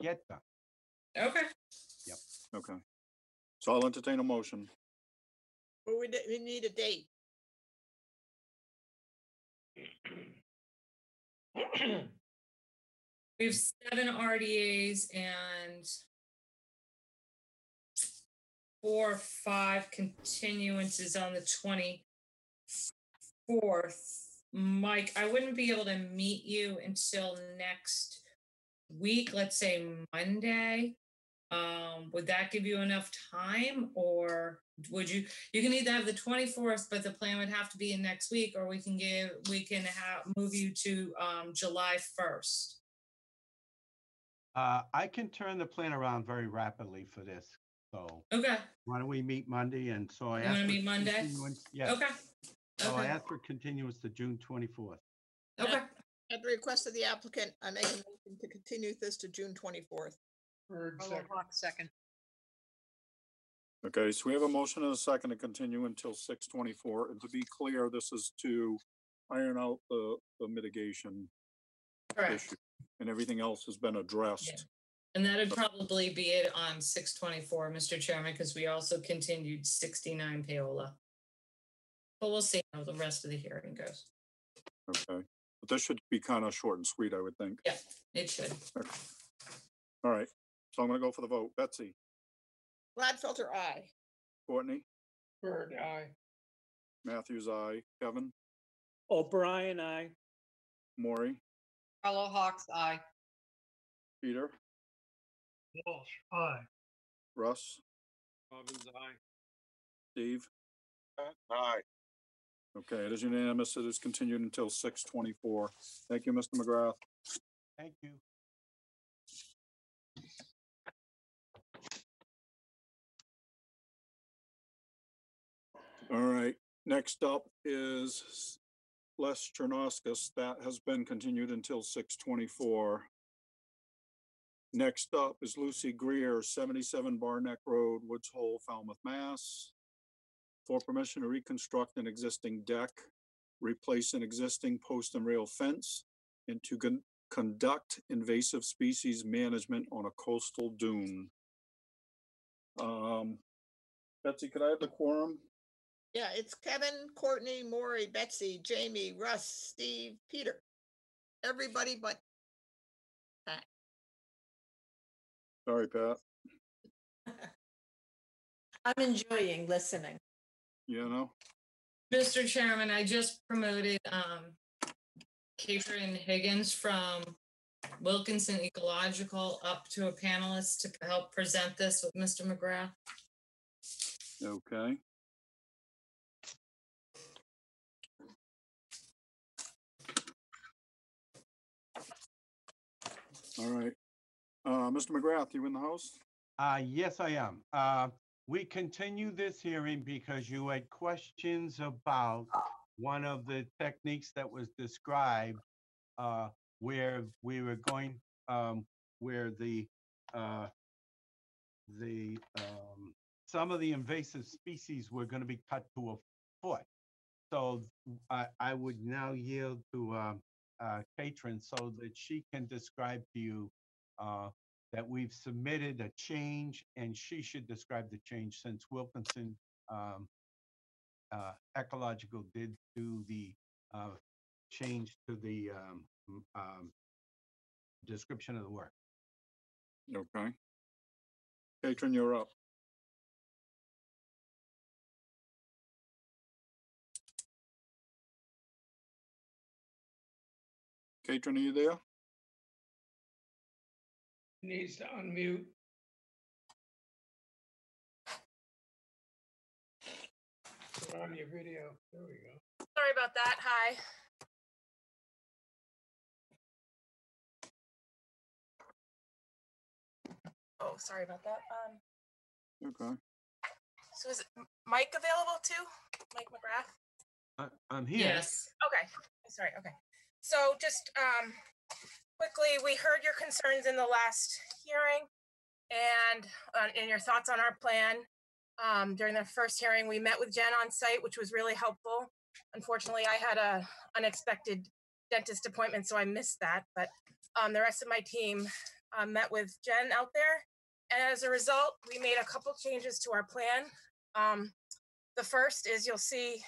get done. Okay. Yep. Okay, so I'll entertain a motion. Well, we need a date. We have 7 RDAs and 4 or 5 continuances on the 24th. Mike, I wouldn't be able to meet you until next week, let's say Monday. Would that give you enough time, or would you can either have the 24th, but the plan would have to be in next week, or we can move you to July 1st. I can turn the plan around very rapidly for this. So okay. Why don't we meet Monday? And so I want to meet Monday? Yes. Okay. So okay. I asked for continuance to June 24th. Okay. At the request of the applicant, I make a motion to continue this to June 24th. Second. Okay, so we have a motion and a second to continue until 6/24. And to be clear, this is to iron out the mitigation issue, and everything else has been addressed. Yeah. And that'd probably be it on 6/24, Mr. Chairman, because we also continued 69 Paola. But we'll see how the rest of the hearing goes. Okay, but this should be kind of short and sweet, I would think. Yeah, it should. Okay. All right, so I'm going to go for the vote. Betsy. Gladfelter, aye. Courtney. Bird, aye. Matthews, aye. Kevin. O'Brien, aye. Maury. Carlo Hawks, aye. Peter. Walsh, aye. Russ. Robbins, aye. Steve. Aye. Okay, it is unanimous. It is continued until 6/24. Thank you, Mr. McGrath. Thank you. All right, next up is Les Chernoskus. That has been continued until 6/24. Next up is Lucy Greer, 77 Barneck Road, Woods Hole, Falmouth, Mass. For permission to reconstruct an existing deck, replace an existing post and rail fence, and to conduct invasive species management on a coastal dune. Betsy, could I have the quorum? Yeah, it's Kevin, Courtney, Maury, Betsy, Jamie, Russ, Steve, Peter. Everybody but Pat. Sorry, Pat. I'm enjoying listening. You know, Mr. Chairman, I just promoted Catherine Higgins from Wilkinson Ecological up to a panelist to help present this with Mr. McGrath. okay. All right. Mr. McGrath, you in the house? Yes, I am. We continue this hearing because you had questions about one of the techniques that was described, where we were going, where some of the invasive species were going to be cut to a foot. So I would now yield to Katrin so that she can describe to you that we've submitted a change, and she should describe the change since Wilkinson Ecological did do the change to the description of the work. Okay. Katrin, you're up. Katrin, are you there? Needs to unmute. Put on your video. There we go. Sorry about that. Hi. Oh, sorry about that. Okay. So is Mike available too? Mike McGrath? I'm here. Yes. Okay. Sorry. Okay. So just quickly, we heard your concerns in the last hearing and your thoughts on our plan. During the first hearing, we met with Jen on site, which was really helpful. Unfortunately, I had a unexpected dentist appointment, so I missed that. But the rest of my team met with Jen out there. And as a result, we made a couple changes to our plan. The first is you'll see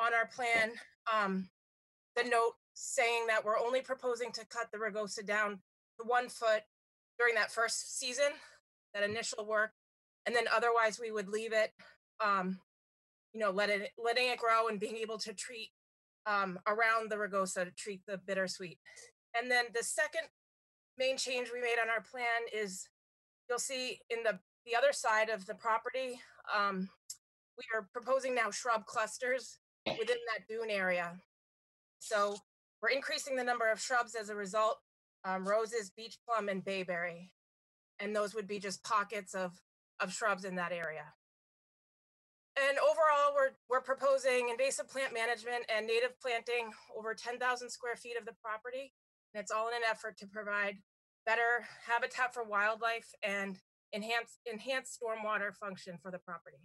on our plan the note saying that we're only proposing to cut the rugosa down to 1 foot during that first season, that initial work. And then otherwise we would leave it, letting it grow and being able to treat around the rugosa to treat the bittersweet. And then the second main change we made on our plan is you'll see in the other side of the property, we are proposing now shrub clusters within that dune area. So we're increasing the number of shrubs as a result, roses, beach plum, and bayberry. And those would be just pockets of shrubs in that area. And overall, we're proposing invasive plant management and native planting over 10,000 square feet of the property. And it's all in an effort to provide better habitat for wildlife and enhance stormwater function for the property.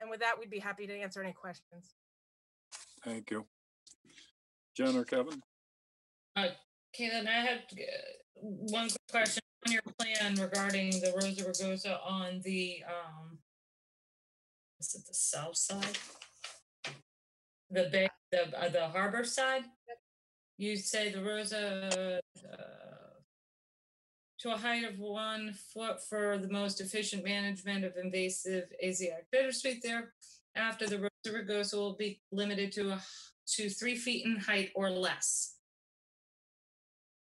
And with that, we'd be happy to answer any questions. Thank you. Jen or Kevin? Caitlin, I had one quick question on your plan regarding the Rosa rugosa on the, is it the south side? The bay, the harbor side? Yep. You say the Rosa to a height of 1 foot for the most efficient management of invasive Asiatic bittersweet there. After the Rosa rugosa will be limited to 3 feet in height or less.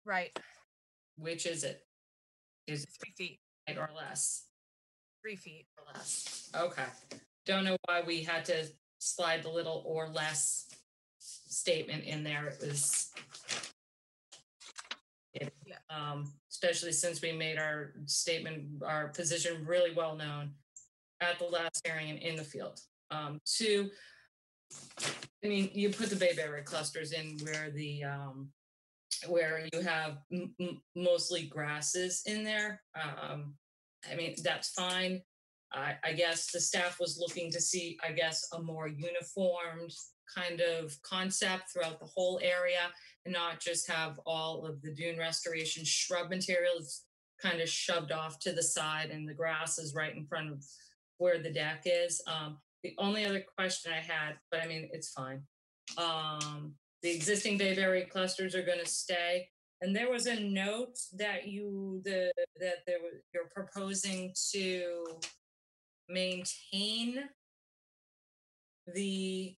Right. Which is it? Is it 3 feet height or less? 3 feet. Or less. Okay. Don't know why we had to slide the little or less statement in there. It was, especially since we made our statement, our position really well known at the last hearing and in the field. Two, I mean, you put the bayberry clusters in where you have mostly grasses in there. I mean, that's fine. I guess the staff was looking to see, I guess, a more uniformed kind of concept throughout the whole area and not just have all of the dune restoration shrub materials kind of shoved off to the side and the grass is right in front of where the deck is. the only other question I had, but I mean, it's fine. The existing bayberry clusters are gonna stay. And there was a note that you're proposing to maintain the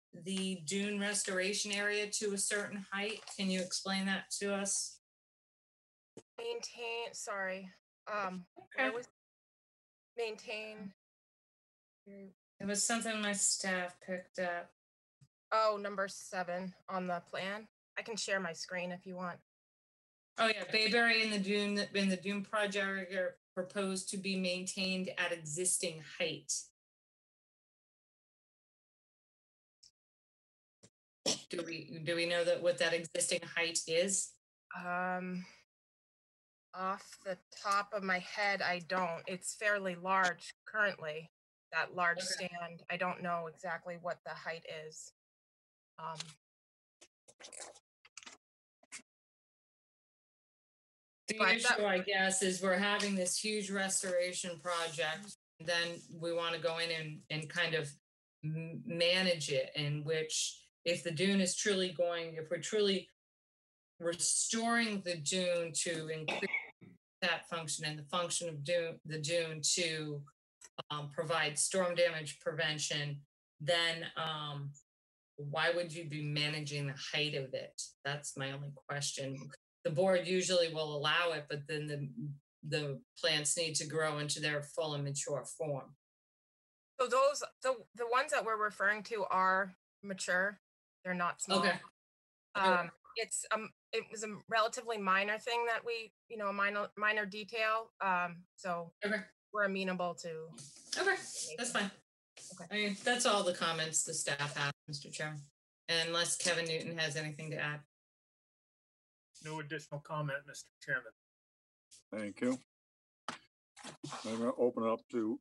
dune restoration area to a certain height. Can you explain that to us? Maintain, sorry. Okay. Where was maintain? It was something my staff picked up. Oh, number 7 on the plan. I can share my screen if you want. Oh yeah, bayberry in the dune project are proposed to be maintained at existing height. Do we know that what that existing height is? Off the top of my head, I don't. It's fairly large currently, that large Okay. stand. I don't know exactly what the height is. The But issue, I guess, is we're having this huge restoration project. Then we want to go in and kind of manage it, in which if the dune is truly if we're truly restoring the dune to increase that function and the function of the dune to provide storm damage prevention, then why would you be managing the height of it? That's my only question. The board usually will allow it, but then the plants need to grow into their full and mature form. So those, the ones that we're referring to are mature. They're not small. Okay. It was a relatively minor thing that we, a minor detail. So okay. We're amenable to. Okay, that's fine. Okay. I mean, that's all the comments the staff has, Mr. Chairman, unless Kevin Newton has anything to add. No additional comment, Mr. Chairman. Thank you. I'm going to open it up to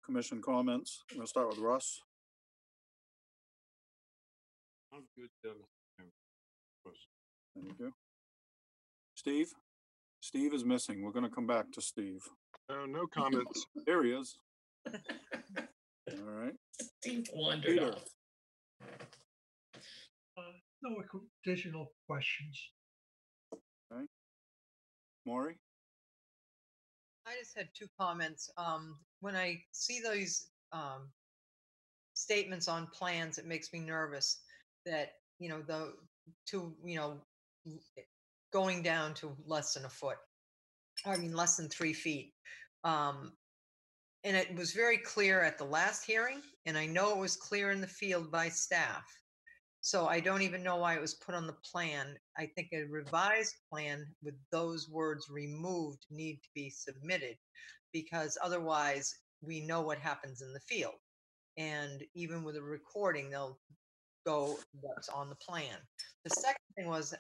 commission comments. I'm going to start with Russ. I'm good, Thank you. Steve? Steve is missing. We're going to come back to Steve. No comments. There he is. All right. Steve wandered Peter. off. No additional questions. Okay. Maury? I just had 2 comments. When I see those statements on plans, it makes me nervous that, going down to less than a foot. I mean, less than 3 feet. And it was very clear at the last hearing, and I know it was clear in the field by staff. So I don't even know why it was put on the plan. I think a revised plan with those words removed need to be submitted, because otherwise we know what happens in the field. And even with a recording, they'll go what's on the plan. The second thing was,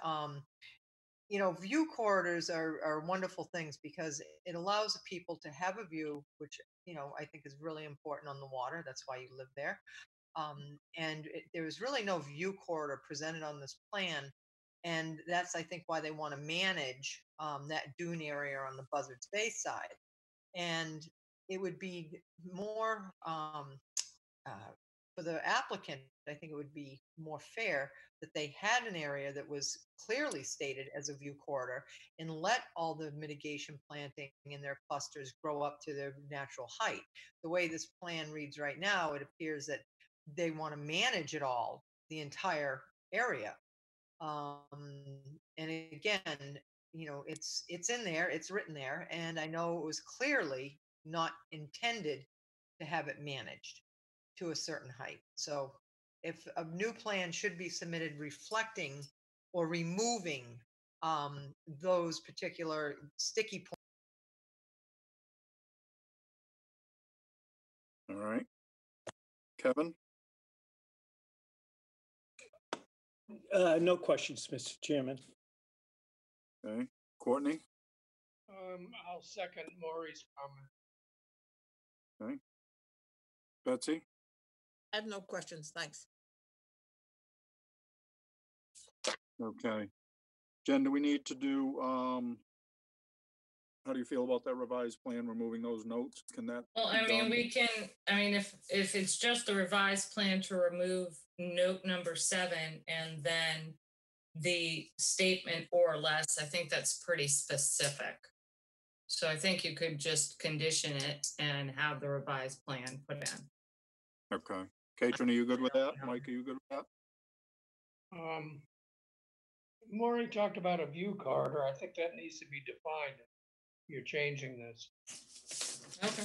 view corridors are wonderful things because it allows people to have a view, which, I think is really important on the water. That's why you live there. There was really no view corridor presented on this plan. And that's, I think, why they want to manage that dune area on the Buzzards Bay side. And it would be more, for the applicant, I think it would be more fair that they had an area that was clearly stated as a view corridor and let all the mitigation planting in their clusters grow up to their natural height. The way this plan reads right now, it appears that they want to manage it all, the entire area. And again, it's in there, it's written there, and I know it was clearly not intended to have it managed to a certain height. So if a new plan should be submitted reflecting or removing those particular sticky points. All right. Kevin? No questions, Mr. Chairman. Okay. Courtney? I'll second Maury's comment. Okay. Betsy? I have no questions, thanks. Okay. Jen, do we need to do how do you feel about that revised plan, removing those notes? Can that? Well, be I mean, done? we can, I mean, if it's just the revised plan to remove note number 7 and then the statement or less, I think that's pretty specific. So I think you could just condition it and have the revised plan put in. Okay. Katrin, are you good with that? Mike, are you good with that? Maureen talked about a view corridor. I think that needs to be defined. You're changing this. Okay.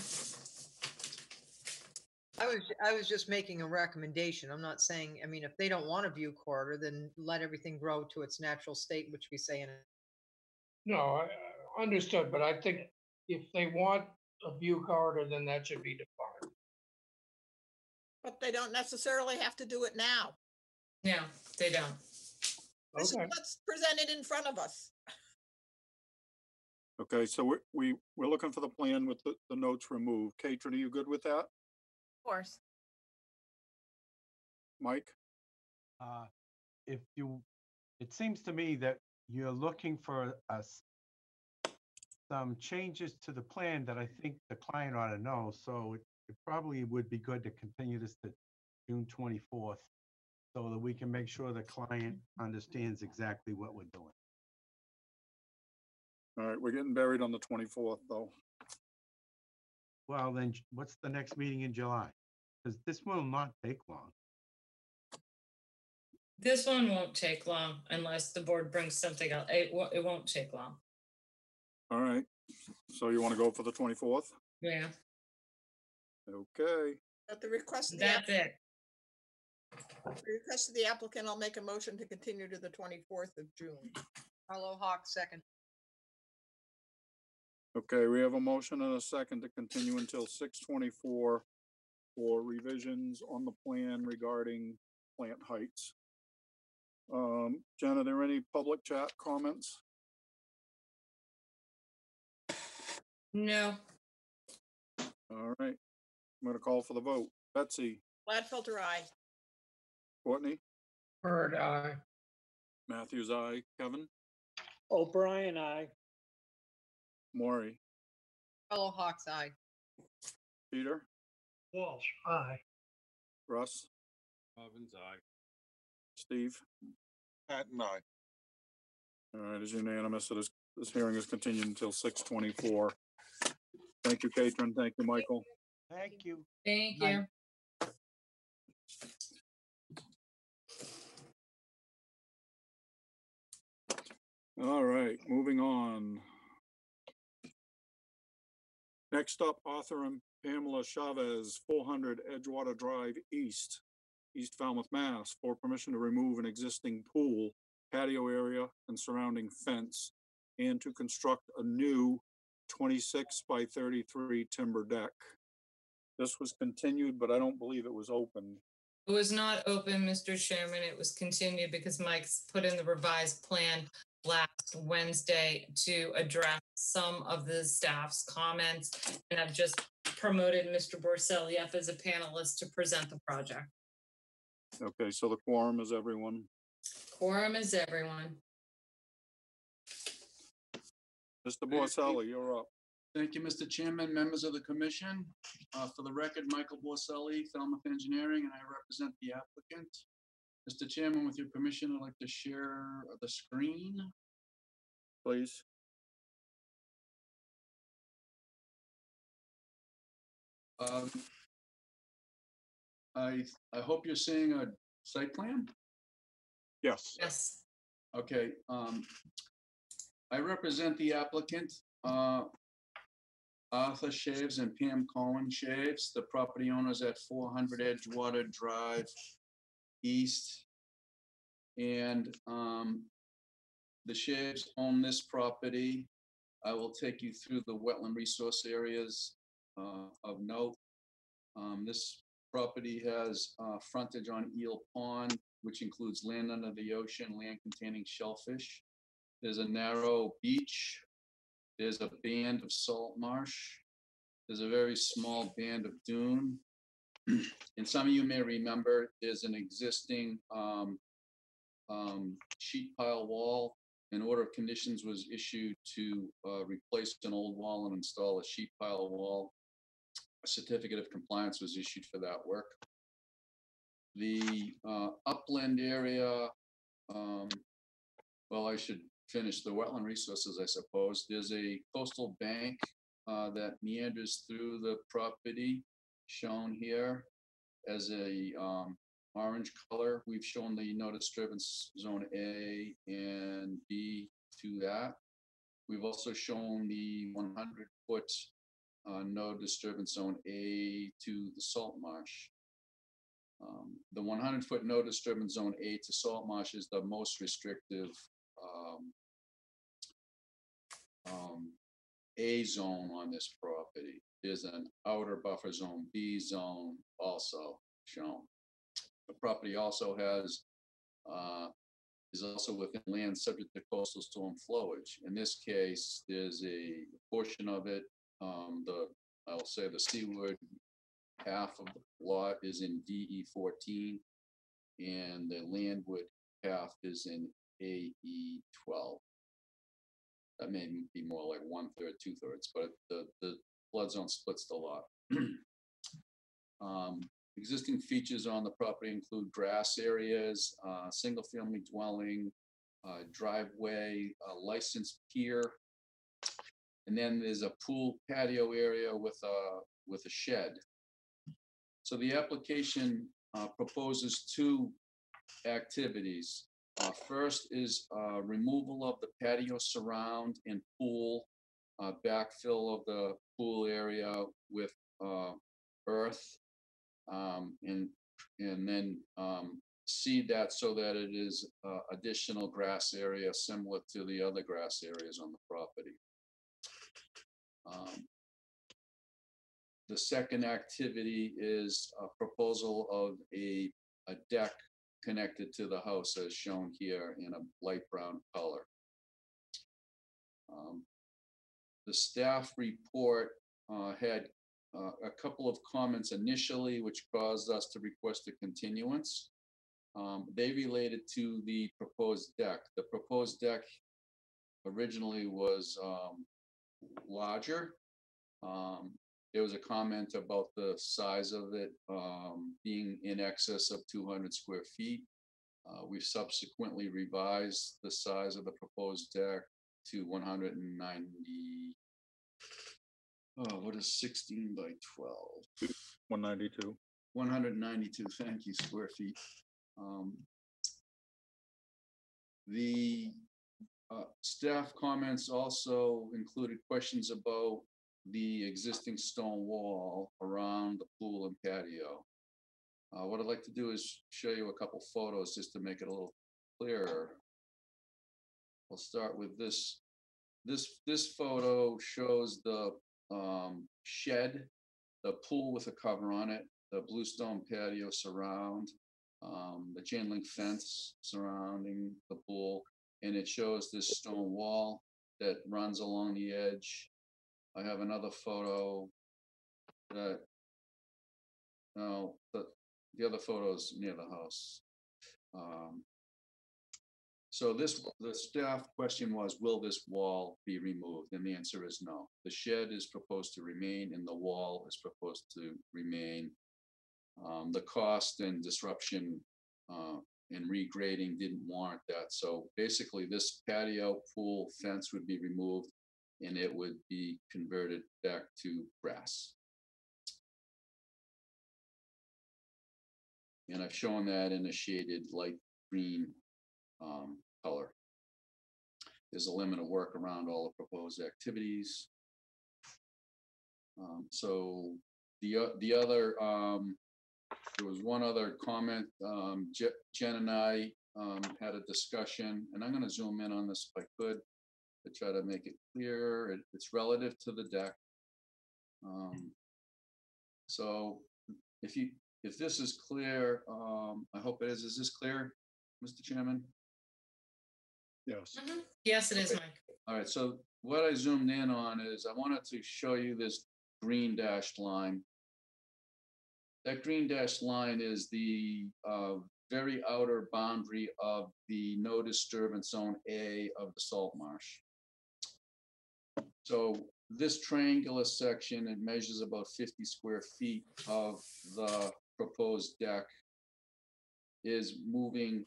I was just making a recommendation. I'm not saying, I mean, if they don't want a view corridor, then let everything grow to its natural state, which we say in it. No, I understood, but I think if they want a view corridor, then that should be defined. But they don't necessarily have to do it now. No, they don't. This is Okay. what's presented in front of us. Okay, so we're looking for the plan with the notes removed. Katrin, are you good with that? Of course. Mike? If you, it seems to me that you're looking for some changes to the plan that I think the client ought to know. So it probably would be good to continue this to June 24th so that we can make sure the client understands exactly what we're doing. All right, we're getting buried on the 24th, though. Well, then what's the next meeting in July? Because this will not take long. This one won't take long unless the board brings something else. It won't take long. All right, so you want to go for the 24th? Yeah, Okay, At the request of that's it. the request of the applicant, I'll make a motion to continue to the 24th of June. Hello, Hawk, second. okay, we have a motion and a second to continue until 6:24 for revisions on the plan regarding plant heights. Jen, are there any public chat comments? No. All right, I'm gonna call for the vote. Betsy, Gladfelter, aye. Courtney, Bird, aye. Matthews, aye. Kevin, O'Brien, aye. Maury, Hello, Hawk's eye. Peter, Walsh, aye. Russ, Robbins, aye. Steve. Patton, aye. All right, it's unanimous. So this hearing is continued until 6:24. Thank you, Katrin. Thank you, Michael. Thank you. Thank Night. you. All right, moving on. Next up, author and Pamela Chavez, 400 Edgewater Drive East, East Falmouth, Mass, for permission to remove an existing pool, patio area, and surrounding fence, and to construct a new 26 by 33 timber deck. This was continued, but I don't believe it was opened. It was not open, Mr. Chairman. It was continued because Mike's put in the revised plan last Wednesday to address some of the staff's comments. And I've just promoted Mr. Borselli up as a panelist to present the project. Okay, so the quorum is everyone. Quorum is everyone. Mr. Borselli, you're up. Thank you, Mr. Chairman, members of the commission. For the record, Michael Borselli, Falmouth Engineering, and I represent the applicant. Mr. Chairman, with your permission, I'd like to share the screen. Please. I hope you're seeing a site plan. Yes. Yes. Okay. I represent the applicant, Arthur Shaves and Pam Cohen Shaves, the property owners at 400 Edgewater Drive East. And the Shaves own this property. I will take you through the wetland resource areas of note. This property has frontage on Eel Pond, which includes land under the ocean, land containing shellfish. There's a narrow beach. There's a band of salt marsh. There's a very small band of dune. And some of you may remember there's an existing sheet pile wall an order of conditions was issued to replace an old wall and install a sheet pile wall. A certificate of compliance was issued for that work. The upland area, well, I should finish the wetland resources, I suppose. There's a coastal bank that meanders through the property, shown here as a orange color. We've shown the no disturbance zone A and B to that. We've also shown the 100-foot no disturbance zone A to the salt marsh. The 100-foot no disturbance zone A to salt marsh is the most restrictive A zone on this property. There's an outer buffer zone B zone also shown. The property also has is also within land subject to coastal storm flowage. In this case, there's a portion of it, I'll say the seaward half of the lot is in DE 14, and the landward half is in AE 12. That may be more like 1/3, 2/3, but the flood zone splits the lot. Existing features on the property include grass areas, single-family dwelling, driveway, licensed pier, and then there's a pool patio area with a shed. So the application proposes two activities. First is removal of the patio surround and pool, backfill of the pool area with earth, and then seed that so that it is additional grass area similar to the other grass areas on the property. The second activity is a proposal of a deck connected to the house as shown here in a light brown color. The staff report had a couple of comments initially, which caused us to request a continuance. They related to the proposed deck. The proposed deck originally was larger. There was a comment about the size of it being in excess of 200 square feet. We've subsequently revised the size of the proposed deck to 190. Oh, what is 16 by 12? 192. 192, thank you, square feet. The staff comments also included questions about the existing stone wall around the pool and patio. What I'd like to do is show you a couple photos just to make it a little clearer. I'll start with this. This photo shows the shed, the pool with a cover on it, the bluestone patio surround, the chain link fence surrounding the pool, and it shows this stone wall that runs along the edge. I have another photo that, no, the other photo is near the house. So the staff question was, will this wall be removed? And the answer is no. The shed is proposed to remain and the wall is proposed to remain. The cost and disruption and regrading didn't warrant that. So basically this patio pool fence would be removed and it would be converted back to grass. And I've shown that in a shaded light green color. There's a limit of work around all the proposed activities. So the other, there was one other comment. Jen and I had a discussion, and I'm going to zoom in on this if I could to try to make it clear. It's relative to the deck. So if this is clear, I hope it is. Is this clear, Mr. Chairman? Yes. Mm-hmm. Yes, it is, Mike. All right. So what I zoomed in on is I wanted to show you this green dashed line. That green dashed line is the very outer boundary of the no disturbance zone A of the salt marsh. So this triangular section, it measures about 50 square feet of the proposed deck, is moving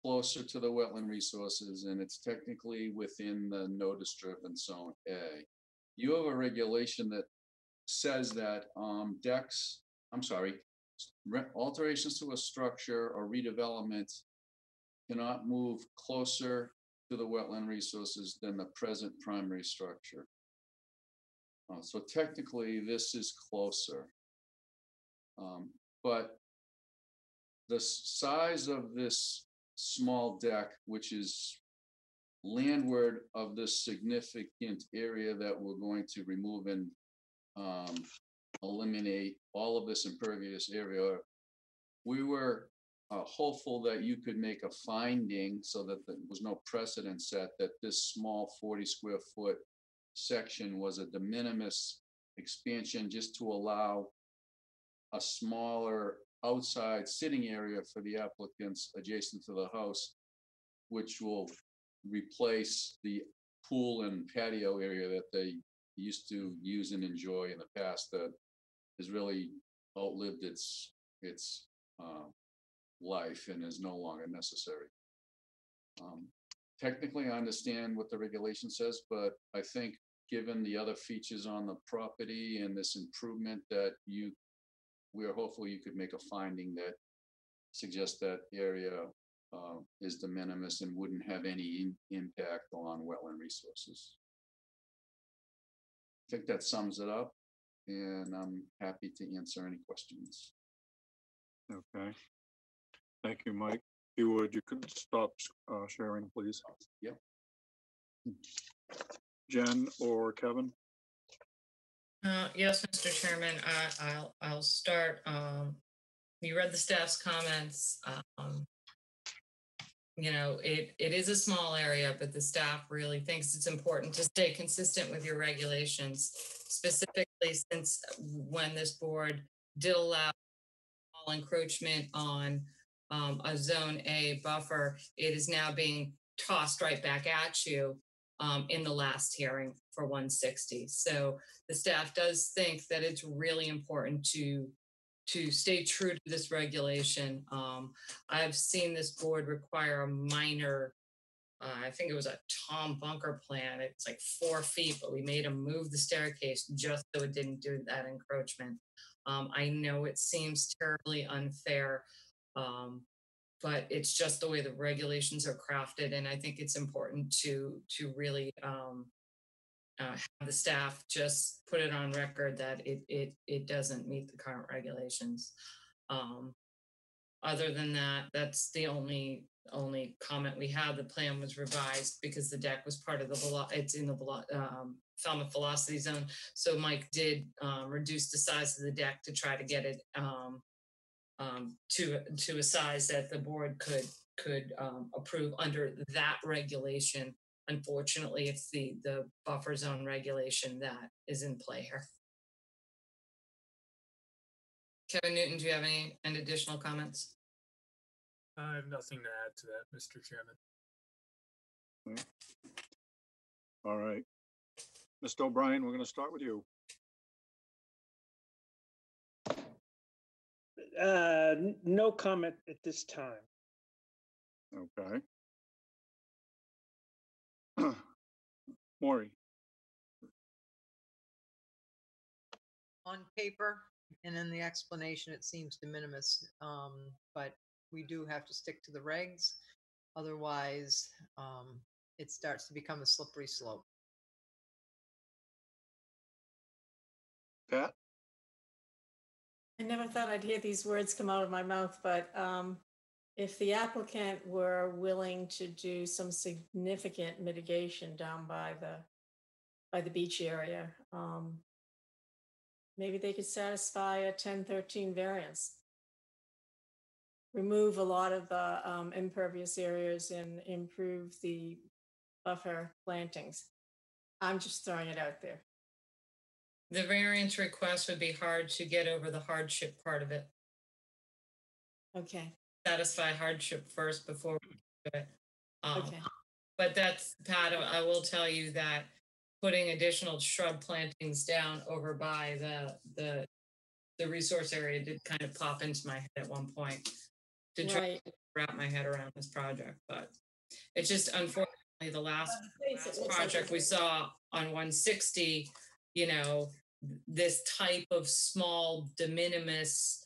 closer to the wetland resources, and it's technically within the no disturbance zone A. You have a regulation that says that alterations to a structure or redevelopment cannot move closer to the wetland resources than the present primary structure. So technically, this is closer. But the size of this small deck, which is landward of this significant area that we're going to remove and eliminate all of this impervious area, we were hopeful that you could make a finding so that there was no precedent set that this small 40 square foot section was a de minimis expansion just to allow a smaller outside sitting area for the applicants adjacent to the house, which will replace the pool and patio area that they used to use and enjoy in the past that has really outlived its life and is no longer necessary. Technically, I understand what the regulation says, but I think given the other features on the property and this improvement that we're hopeful you could make a finding that suggests that area is de minimis and wouldn't have any impact on wetland resources. I think that sums it up, and I'm happy to answer any questions. Okay. Thank you, Mike. If you would, you could stop sharing, please. Yep. Jen or Kevin? Yes, Mr. Chairman, I'll start. You read the staff's comments. You know, it is a small area, but the staff really thinks it's important to stay consistent with your regulations, specifically since when this board did allow small encroachment on a zone A buffer, it is now being tossed right back at you in the last hearing for 160. So the staff does think that it's really important to stay true to this regulation. I've seen this board require a minor, I think it was a Tom Bunker plan. It's like 4 feet, but we made him move the staircase just so it didn't do that encroachment. I know it seems terribly unfair, but it's just the way the regulations are crafted. And I think it's important to really have the staff just put it on record that it doesn't meet the current regulations. Other than that, that's the only comment we have. The plan was revised because the deck was part of it's in the Falmouth velocity zone. So Mike did reduce the size of the deck to try to get it to a size that the board could approve under that regulation. Unfortunately, it's the buffer zone regulation that is in play here. Kevin Newton, do you have any additional comments? I have nothing to add to that, Mr. Chairman. All right. Mr. O'Brien, we're going to start with you. No comment at this time. Okay. Maury. On paper and in the explanation, it seems de minimis, but we do have to stick to the regs. Otherwise, it starts to become a slippery slope. Pat? I never thought I'd hear these words come out of my mouth, but if the applicant were willing to do some significant mitigation down by the beach area, maybe they could satisfy a 1013 variance. Remove a lot of the impervious areas and improve the buffer plantings. I'm just throwing it out there. The variance request would be hard to get over the hardship part of it. Okay. satisfy hardship first before we do it. Okay. But that's, Pat, I will tell you that putting additional shrub plantings down over by the resource area did kind of pop into my head at one point to try Right. to wrap my head around this project. But it's just unfortunately the last project we saw on 160, you know, this type of small de minimis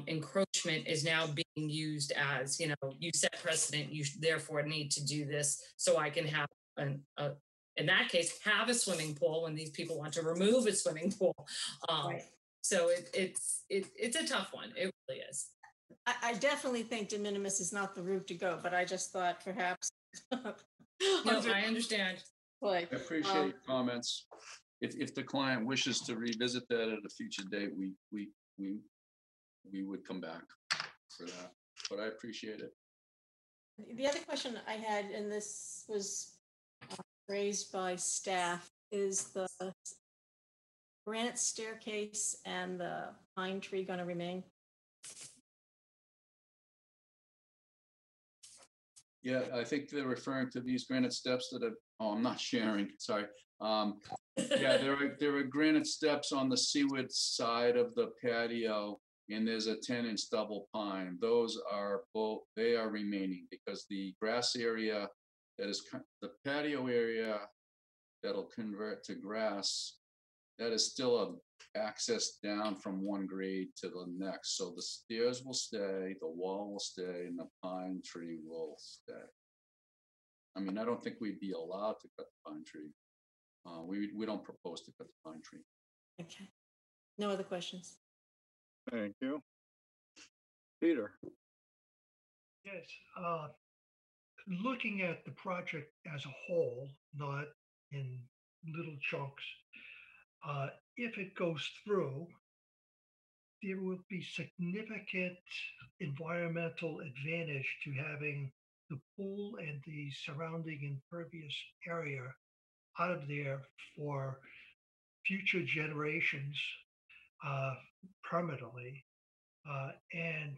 encroachment is now being used as, you know, you set precedent, you therefore need to do this so I can have in that case, have a swimming pool when these people want to remove a swimming pool. Right. So it's a tough one. It really is. I definitely think de minimis is not the route to go, but I just thought perhaps. No, I understand. Like, I appreciate your comments. If the client wishes to revisit that at a future date, we would come back for that, but I appreciate it. The other question I had, and this was raised by staff, is the granite staircase and the pine tree going to remain? Yeah, I think they're referring to these granite steps that are, oh, I'm not sharing, sorry. Yeah, there are granite steps on the seaward side of the patio, and there's a 10-inch double pine. Those are both, they are remaining because the grass area that is, the patio area that'll convert to grass, that is still a access down from one grade to the next. So the stairs will stay, the wall will stay, and the pine tree will stay. I mean, I don't think we'd be allowed to cut the pine tree. We don't propose to cut the pine tree. Okay. No other questions? Thank you. Peter? Yes, looking at the project as a whole, not in little chunks, if it goes through, there will be significant environmental advantage to having the pool and the surrounding impervious area out of there for future generations permanently. And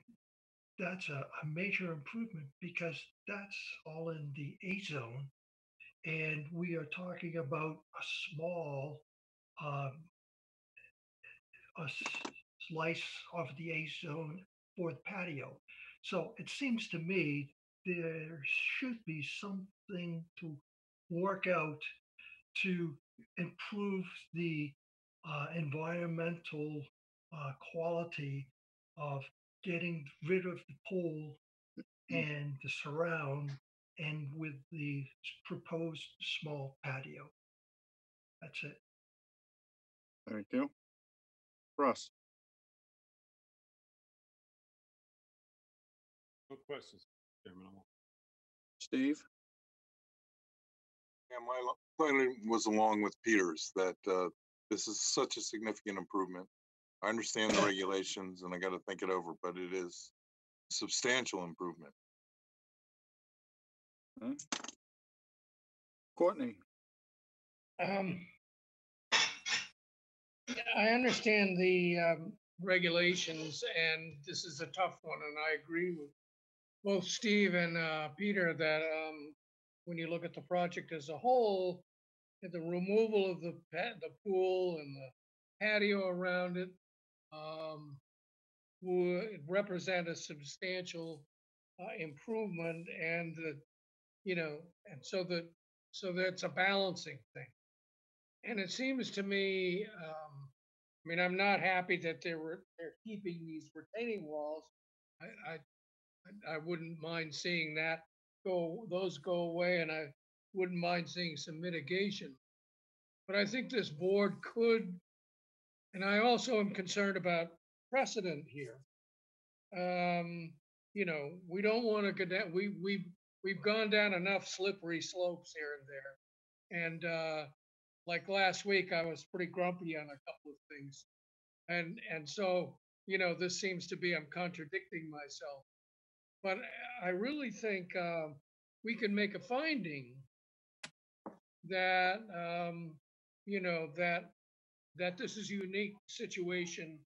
that's a major improvement because that's all in the A zone. And we are talking about a small a slice of the A zone for the patio. So it seems to me there should be something to work out to improve the environmental quality of getting rid of the pool and the surround and with the proposed small patio. That's it. Thank you. Russ? No questions, Chairman. Steve? Yeah, my plan was along with Peter's that this is such a significant improvement. I understand the regulations and I got to think it over, but it is a substantial improvement. Courtney? I understand the regulations, and this is a tough one, and I agree with both Steve and Peter that when you look at the project as a whole, the removal of the pool and the patio around it would represent a substantial improvement, and you know, and so that's a balancing thing. And it seems to me, I mean, I'm not happy that they're keeping these retaining walls. I wouldn't mind seeing those go away, and I wouldn't mind seeing some mitigation. But I think this board could, and I also am concerned about precedent here. You know, we don't want to go down. We've gone down enough slippery slopes here and there, and like last week, I was pretty grumpy on a couple of things, and so you know, this seems to be I'm contradicting myself. But I really think we can make a finding that you know that this is a unique situation,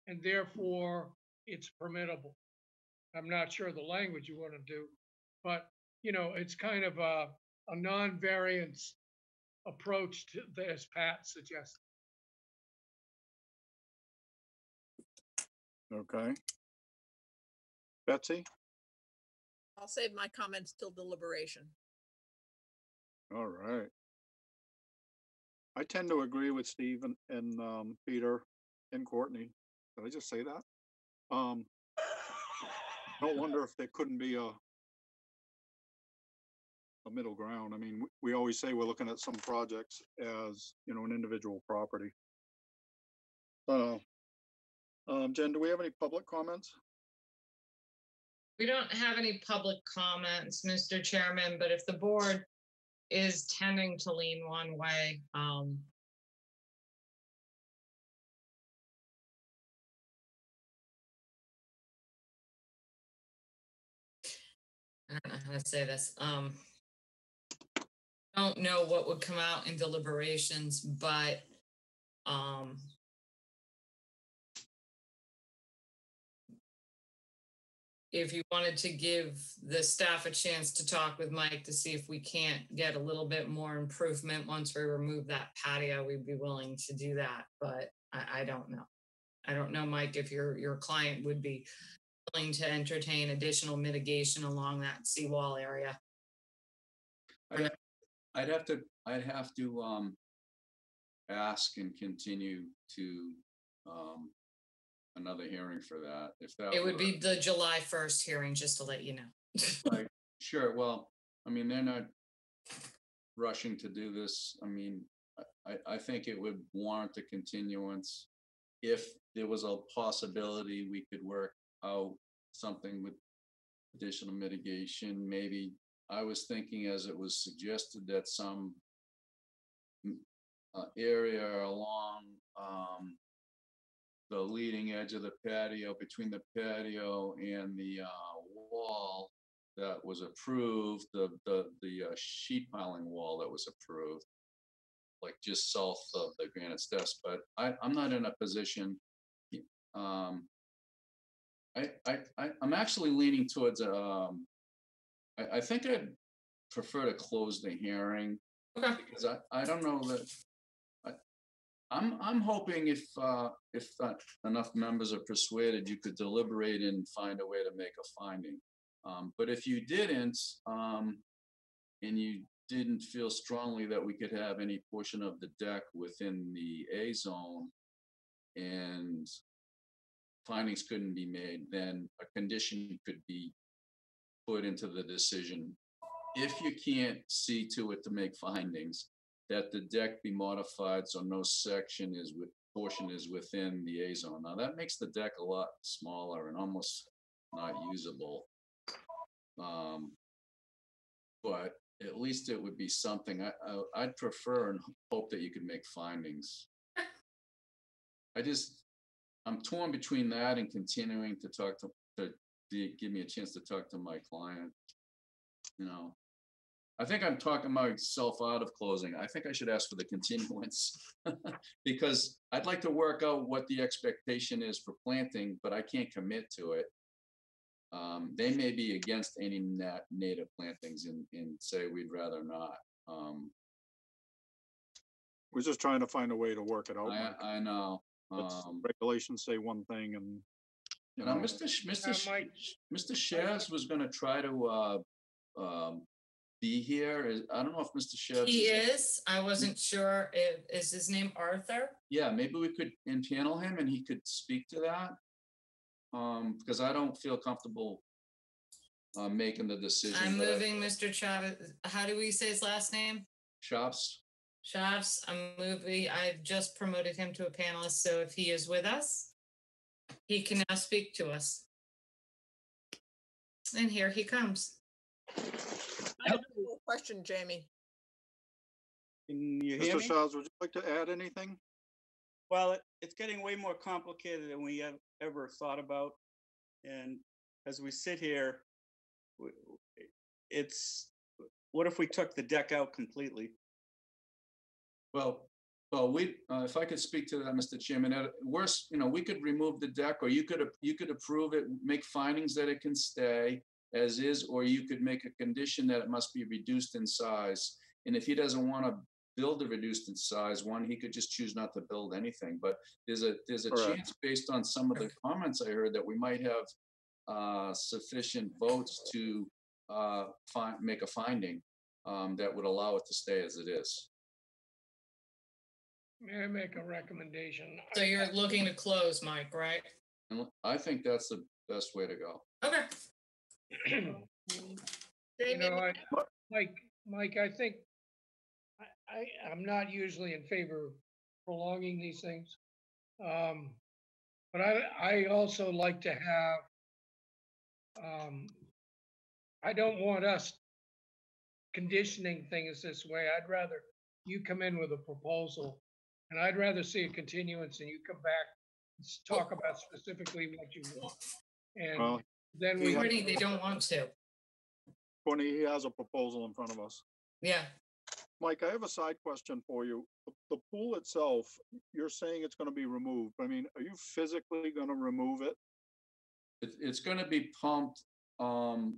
and therefore it's permittable. I'm not sure the language you want to do, but, you know, it's kind of a non-variance approach to this, Pat suggested. Okay. Betsy? I'll save my comments till deliberation. All right. I tend to agree with Steve and Peter and Courtney. Did I just say that? Don't wonder if there couldn't be a middle ground. I mean, we always say we're looking at some projects as, you know, an individual property. Jen, do we have any public comments? We don't have any public comments, Mr. Chairman, but if the board is tending to lean one way, I don't know how to say this. Don't know what would come out in deliberations, but if you wanted to give the staff a chance to talk with Mike to see if we can't get a little bit more improvement once we remove that patio, we'd be willing to do that. But I don't know. I don't know, Mike, if your client would be willing to entertain additional mitigation along that seawall area. I'd have to ask and continue to another hearing for that. If that it would be the July 1st hearing, just to let you know. Like, sure. Well, I mean, they're not rushing to do this. I mean, I think it would warrant a continuance if there was a possibility we could work out something with additional mitigation. Maybe I was thinking, as it was suggested, that some area along the leading edge of the patio, between the patio and the wall that was approved, the sheet piling wall that was approved, like just south of the granite steps. But I'm not in a position. I'm actually leaning towards. I think I'd prefer to close the hearing, okay, because I don't know that. I'm hoping if enough members are persuaded, you could deliberate and find a way to make a finding. But if you didn't, and you didn't feel strongly that we could have any portion of the deck within the A zone, and findings couldn't be made, then a condition could be put into the decision. If you can't see to it to make findings, that the deck be modified so no portion is within the A zone. Now that makes the deck a lot smaller and almost not usable. But at least it would be something. I'd prefer and hope that you could make findings. I'm torn between that and continuing to talk to give me a chance to talk to my client. You know, I think I'm talking myself out of closing. I think I should ask for the continuance because I'd like to work out what the expectation is for planting, but I can't commit to it. They may be against any native plantings and say we'd rather not. We're just trying to find a way to work it out. I know. Regulations say one thing, and you know, Mr. Shaz was going to try to be here. I don't know if Mr. Shaz. He is. I wasn't sure. Is his name Arthur? Yeah, maybe we could impanel him and he could speak to that. Because I don't feel comfortable making the decision. I'm moving Mr. Chavez. How do we say his last name? Shops. Shops. I've just promoted him to a panelist, so if he is with us, he can now speak to us. And here he comes. I have a question, Jamie. Can you hear Mr. me? Shaz, would you like to add anything? Well, it's getting way more complicated than we ever thought about. And as we sit here, what if we took the deck out completely? Well, Well, if I could speak to that, Mr. Chairman, at worst, we could remove the deck, or you could approve it, make findings that it can stay as is, or you could make a condition that it must be reduced in size. And if he doesn't want to build a reduced in size one, he could just choose not to build anything. But there's a Correct. chance, based on some of the comments I heard, that we might have sufficient votes to make a finding that would allow it to stay as it is. May I make a recommendation? So you're looking to close, Mike, right? And I think that's the best way to go. Okay. You know, Mike, I think I'm not usually in favor of prolonging these things. But I also like to have, I don't want us conditioning things this way. I'd rather you come in with a proposal, and I'd rather see a continuance and you come back and talk about specifically what you want. And Well, then we. Courtney, they don't want to. Courtney, he has a proposal in front of us. Yeah. Mike, I have a side question for you. The pool itself, you're saying it's going to be removed. I mean, are you physically going to remove it? It's going to be pumped. The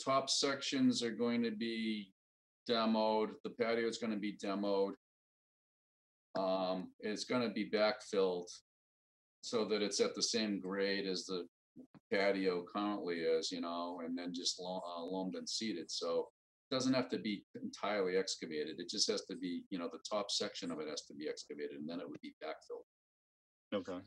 top sections are going to be demoed. The patio is going to be demoed. It's going to be backfilled so that it's at the same grade as the patio currently is, and then just loamed and seeded. So it doesn't have to be entirely excavated. It just has to be, the top section of it has to be excavated, and then it would be backfilled. Okay.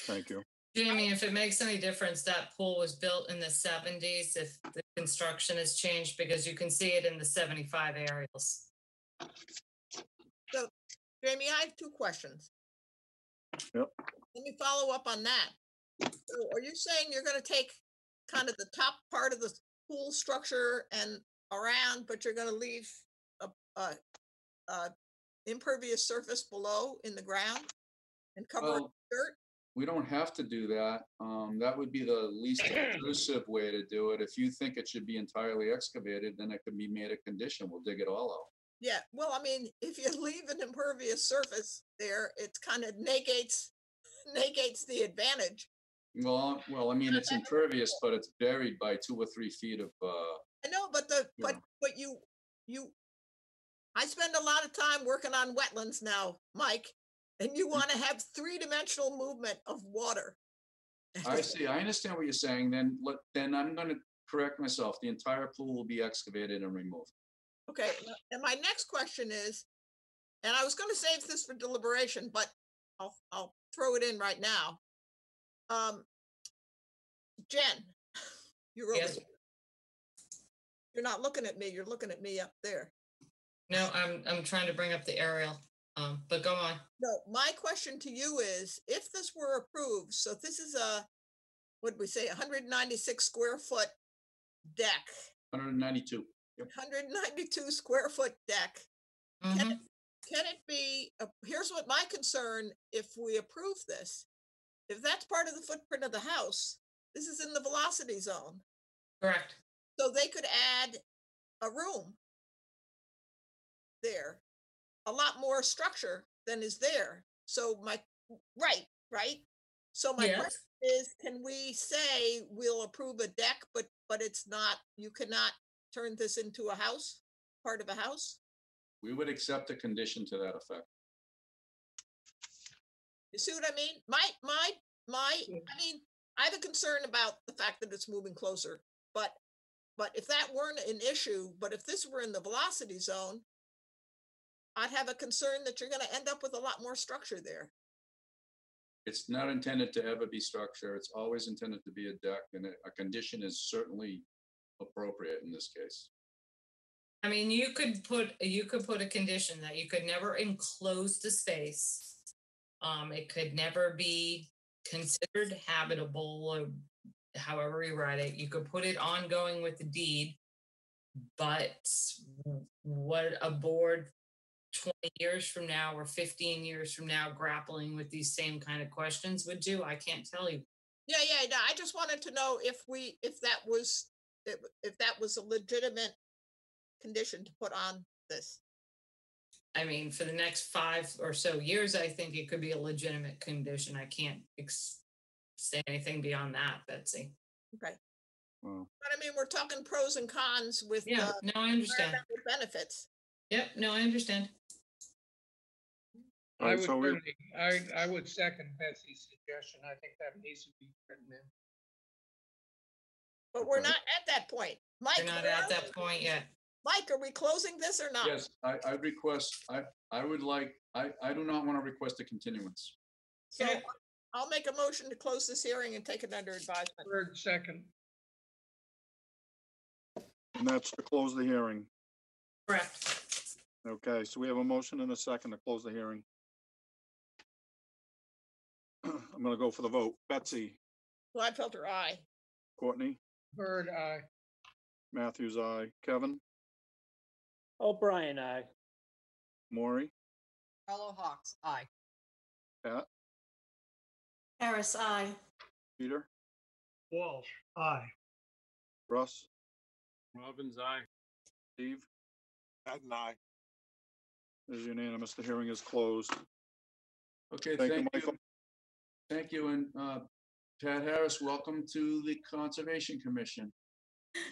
Thank you. Jamie, if it makes any difference, that pool was built in the 70s, if the construction has changed, because you can see it in the 75 aerials. So, Jamie, I have two questions. Yep. Let me follow up on that. So are you saying you're going to take kind of the top part of the pool structure and around, but you're going to leave a impervious surface below in the ground and cover it with dirt? We don't have to do that. That would be the least intrusive way to do it. If you think it should be entirely excavated, then it could be made a condition. We'll dig it all out. Yeah, well, I mean, if you leave an impervious surface there, it kind of negates the advantage. Well, I mean, it's impervious, but it's buried by 2 or 3 feet of. I know, but I spend a lot of time working on wetlands now, Mike, and you want to have 3-dimensional movement of water. I see. I understand what you're saying. Then I'm going to correct myself. The entire pool will be excavated and removed. Okay, and my next question is, and I was going to save this for deliberation, but I'll throw it in right now. Jen, you're over Yes. here. You're not looking at me. You're looking at me up there. No, I'm trying to bring up the aerial, but go on. No, my question to you is, if this were approved, so this is what did we say, 196 square foot deck. 192. Yep. 192 square foot deck. Mm-hmm. Can it be, here's what my concern, if we approve this, if that's part of the footprint of the house, this is in the velocity zone. Correct. So they could add a room there, a lot more structure than is there. So right. So my Yes. question is, can we say we'll approve a deck, but it's not, you cannot turn this into a house, part of a house? We would accept a condition to that effect. You see what I mean? I mean, I have a concern about the fact that it's moving closer, but if that weren't an issue, but if this were in the velocity zone, I'd have a concern that you're going to end up with a lot more structure there. It's not intended to ever be structure. It's always intended to be a deck, and a condition is certainly appropriate in this case. I mean, you could put a condition that you could never enclose the space. It could never be considered habitable, or however you write it. You could put it ongoing with the deed, but what a board 20 years from now or 15 years from now grappling with these same kind of questions would do, I can't tell you. Yeah. No, I just wanted to know if that was a legitimate condition to put on this. I mean, for the next 5 or so years, I think it could be a legitimate condition. I can't say anything beyond that, Betsy. Okay. Wow. But I mean, we're talking pros and cons with Yeah, no, I understand. environmental benefits. Yep, no, I understand. All I right, would so we, certainly, I would second Betsy's suggestion. I think that needs to be written in. But we're Okay. not at that point. Mike, We're not where at are that we? point yet. Mike, are we closing this or not? Yes, I request, I would like, I do not want to request a continuance. So Okay. I'll make a motion to close this hearing and take it under advisement. Third, second. and that's to close the hearing. Correct. Okay, so we have a motion and a second to close the hearing. I'm gonna go for the vote. Betsy, Gladfelter, aye. Courtney, Bird, aye. Matthews, aye. Kevin, O'Brien, aye. Maury, Hello, Hawks. Aye. Pat, Harris, aye. Peter, Walsh, aye. Russ, Robbins, aye. Steve, Patton, aye. is unanimous. The hearing is closed. Okay, Thank you, thank Michael. you. Thank you, and Pat Harris, welcome to the Conservation Commission.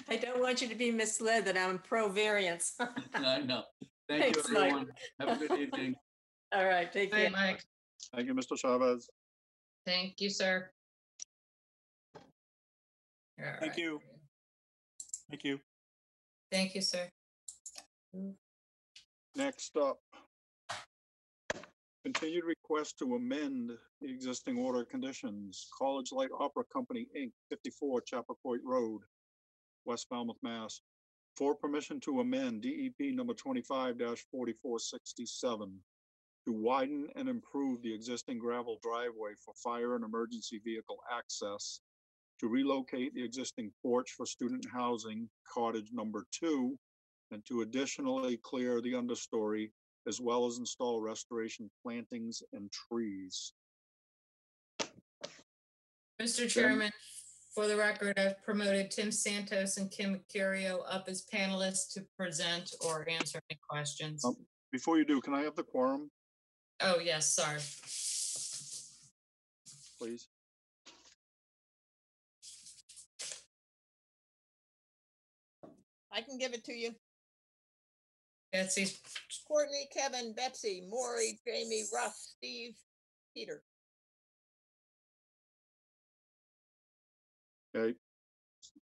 I don't want you to be misled that I'm pro variance. I know. Thank you, Thanks, Mike. everyone. Have a good evening. All right, take Good care. night, Mike. Thank you, Mr. Chavez. Thank you, sir. All Thank right. you. Thank you. Thank you, sir. Next up, continued request to amend the existing order of conditions. College Light Opera Company, Inc., 54 Chappaquoit Road, West Falmouth, Mass. For permission to amend DEP number 25-4467 to widen and improve the existing gravel driveway for fire and emergency vehicle access, to relocate the existing porch for student housing, cottage number 2, and to additionally clear the understory, as well as install restoration plantings and trees. Mr. Chairman, for the record, I've promoted Tim Santos and Kim Mercurio up as panelists to present or answer any questions. Before you do, can I have the quorum, Oh, yes, sorry. please? I can give it to you. Betsy, Courtney, Kevin, Betsy, Maury, Jamie, Russ, Steve, Peter. Okay.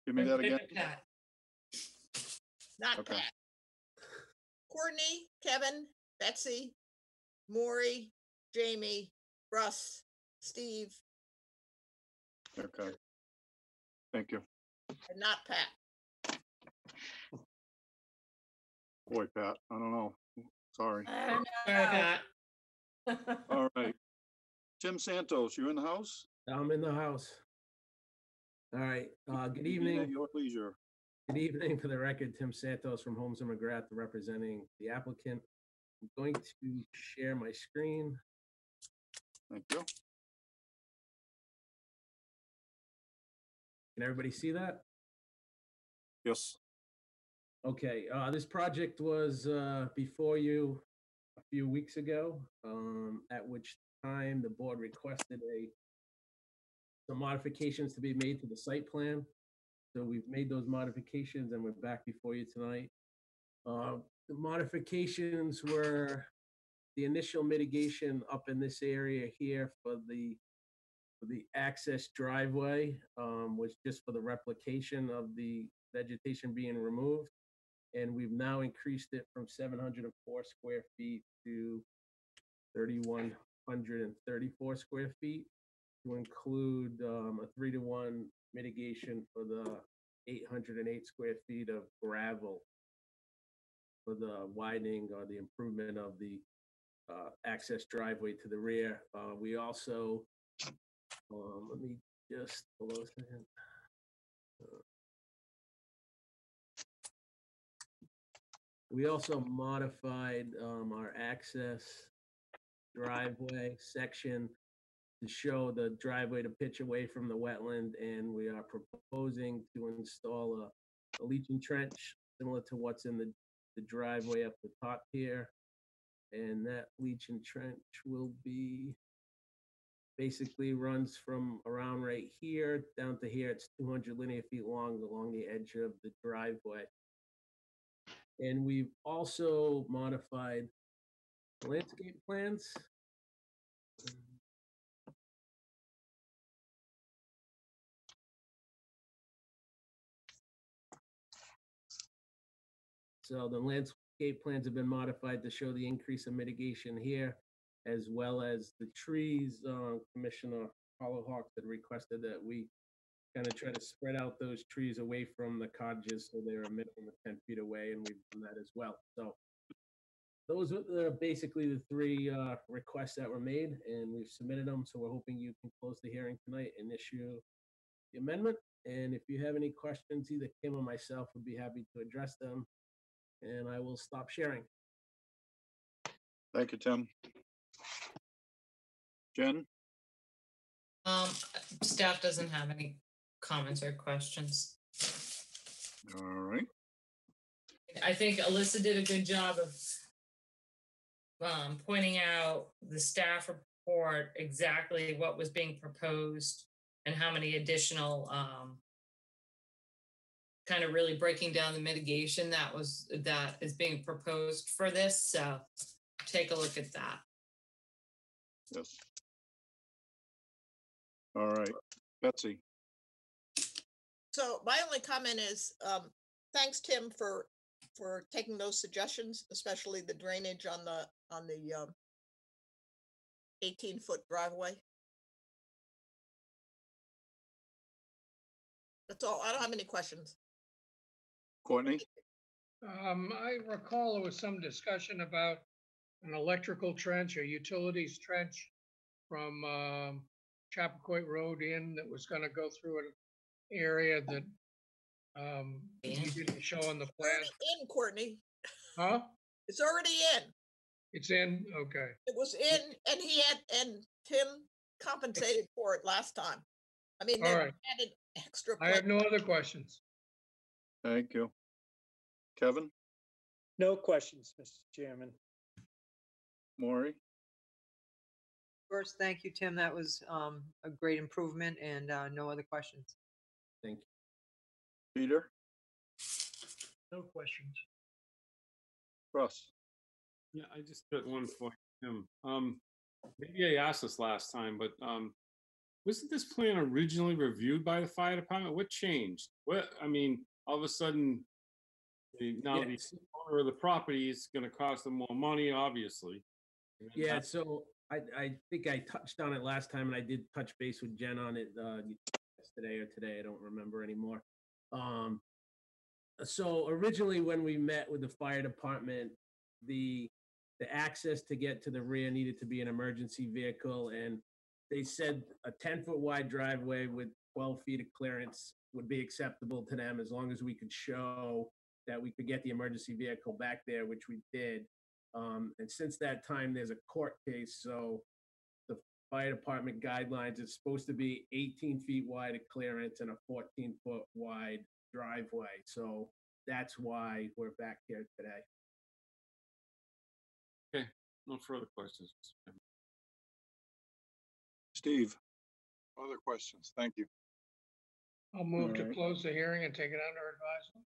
Give me that again. Pat. Not Okay. Pat. Courtney, Kevin, Betsy, Maury, Jamie, Russ, Steve, Okay. Thank you. and not Pat. Boy, Pat, I don't know. Sorry. I don't Sorry, know. Pat. All right. Tim Santos, you in the house? I'm in the house. All right. Good At evening. your leisure. Good evening. For the record, Tim Santos from Holmes and McGrath, representing the applicant. I'm going to share my screen. Thank you. Can everybody see that? Yes. Okay. This project was before you a few weeks ago, at which time the board requested some modifications to be made to the site plan. So we've made those modifications and we're back before you tonight. The modifications were the initial mitigation up in this area here for the access driveway, was just for the replication of the vegetation being removed. And we've now increased it from 704 square feet to 3,134 square feet, to include a 3-to-1 mitigation for the 808 square feet of gravel for the widening or the improvement of the access driveway to the rear. We also, let me just, hold on a second. We also modified our access driveway section to show the driveway to pitch away from the wetland, and we are proposing to install a leaching trench similar to what's in the driveway up the top here. And that leach and trench will be, basically runs from around right here down to here. It's 200 linear feet long along the edge of the driveway. And we've also modified landscape plans. So the landscape plans have been modified to show the increase of mitigation here, as well as the trees. Commissioner Hollowhawk had requested that we kind of try to spread out those trees away from the cottages so they're a minimum of 10 feet away, and we've done that as well. So those are basically the three requests that were made, and we've submitted them. So we're hoping you can close the hearing tonight and issue the amendment. And if you have any questions, either Kim or myself would be happy to address them. And I will stop sharing. Thank you, Tim. Jen? Staff doesn't have any comments or questions. All right. I think Alyssa did a good job of pointing out the staff report, exactly what was being proposed and how many additional kind of really breaking down the mitigation that is being proposed for this. So take a look at that. Yes. All right, Betsy. So my only comment is, thanks, Tim, for taking those suggestions, especially the drainage on the 18-foot driveway. That's all. I don't have any questions. Courtney? I recall there was some discussion about an electrical trench or utilities trench from Chappaquoit Road in that was going to go through an area that you didn't show on the plan. Already in, Courtney. Huh? It's already in. It's in? Okay. It was in, and Tim compensated for it last time. I mean, they All right. added extra. I have no other questions. Thank you. Kevin? No questions, Mr. Chairman. Maury? First, thank you, Tim. That was a great improvement, and no other questions. Thank you. Peter? No questions. Russ? Yeah, I just got one for him. Maybe I asked this last time, but wasn't this plan originally reviewed by the fire department? What changed? I mean, all of a sudden, now the owner of the property is going to cost them more money, obviously. Yeah, so I think I touched on it last time, and I did touch base with Jen on it yesterday or today. I don't remember anymore. So originally, when we met with the fire department, the access to get to the rear needed to be an emergency vehicle, and they said a 10-foot wide driveway with 12 feet of clearance would be acceptable to them as long as we could show that we could get the emergency vehicle back there, which we did. And since that time, there's a court case. So the fire department guidelines, it's supposed to be 18 feet wide of clearance and a 14-foot wide driveway. So that's why we're back here today. Okay, no further questions. Steve? Other questions? Thank you. I'll move to All right. close the hearing and take it under advisement.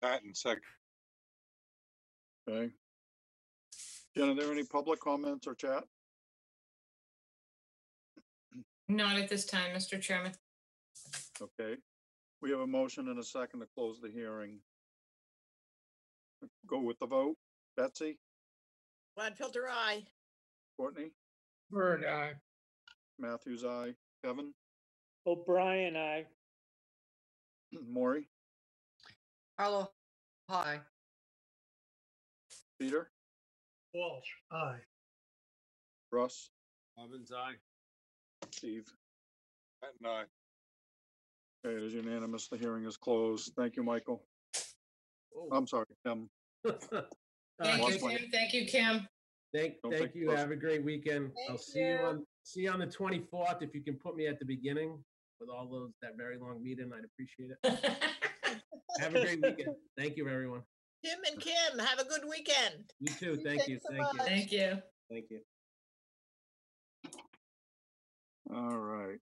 Pat and second. Okay. Jen, are there any public comments or chat? Not at this time, Mr. Chairman. Okay. We have a motion and a second to close the hearing. Go with the vote. Betsy? Gladfilter, aye. Courtney? Bird, aye. Matthews, aye. Kevin? O'Brien, aye. Maury? Harlow, hi. Peter? Walsh, aye. Russ? Robbins, aye. Steve? Pat and I. Okay, it is unanimous. The hearing is closed. Thank you, Michael. Oh. I'm sorry, Tim. Thank Lost you, my- Kim. Thank you, Kim. Thank Don't take you. it Have a great weekend. I'll Thank see you. see you on the 24th. If you can put me at the beginning with all that very long meeting, I'd appreciate it. Have a great weekend. Thank you, everyone. Tim and Kim, have a good weekend. You too. Thank you. so Thank you. much. Thank you. Thank you. All right.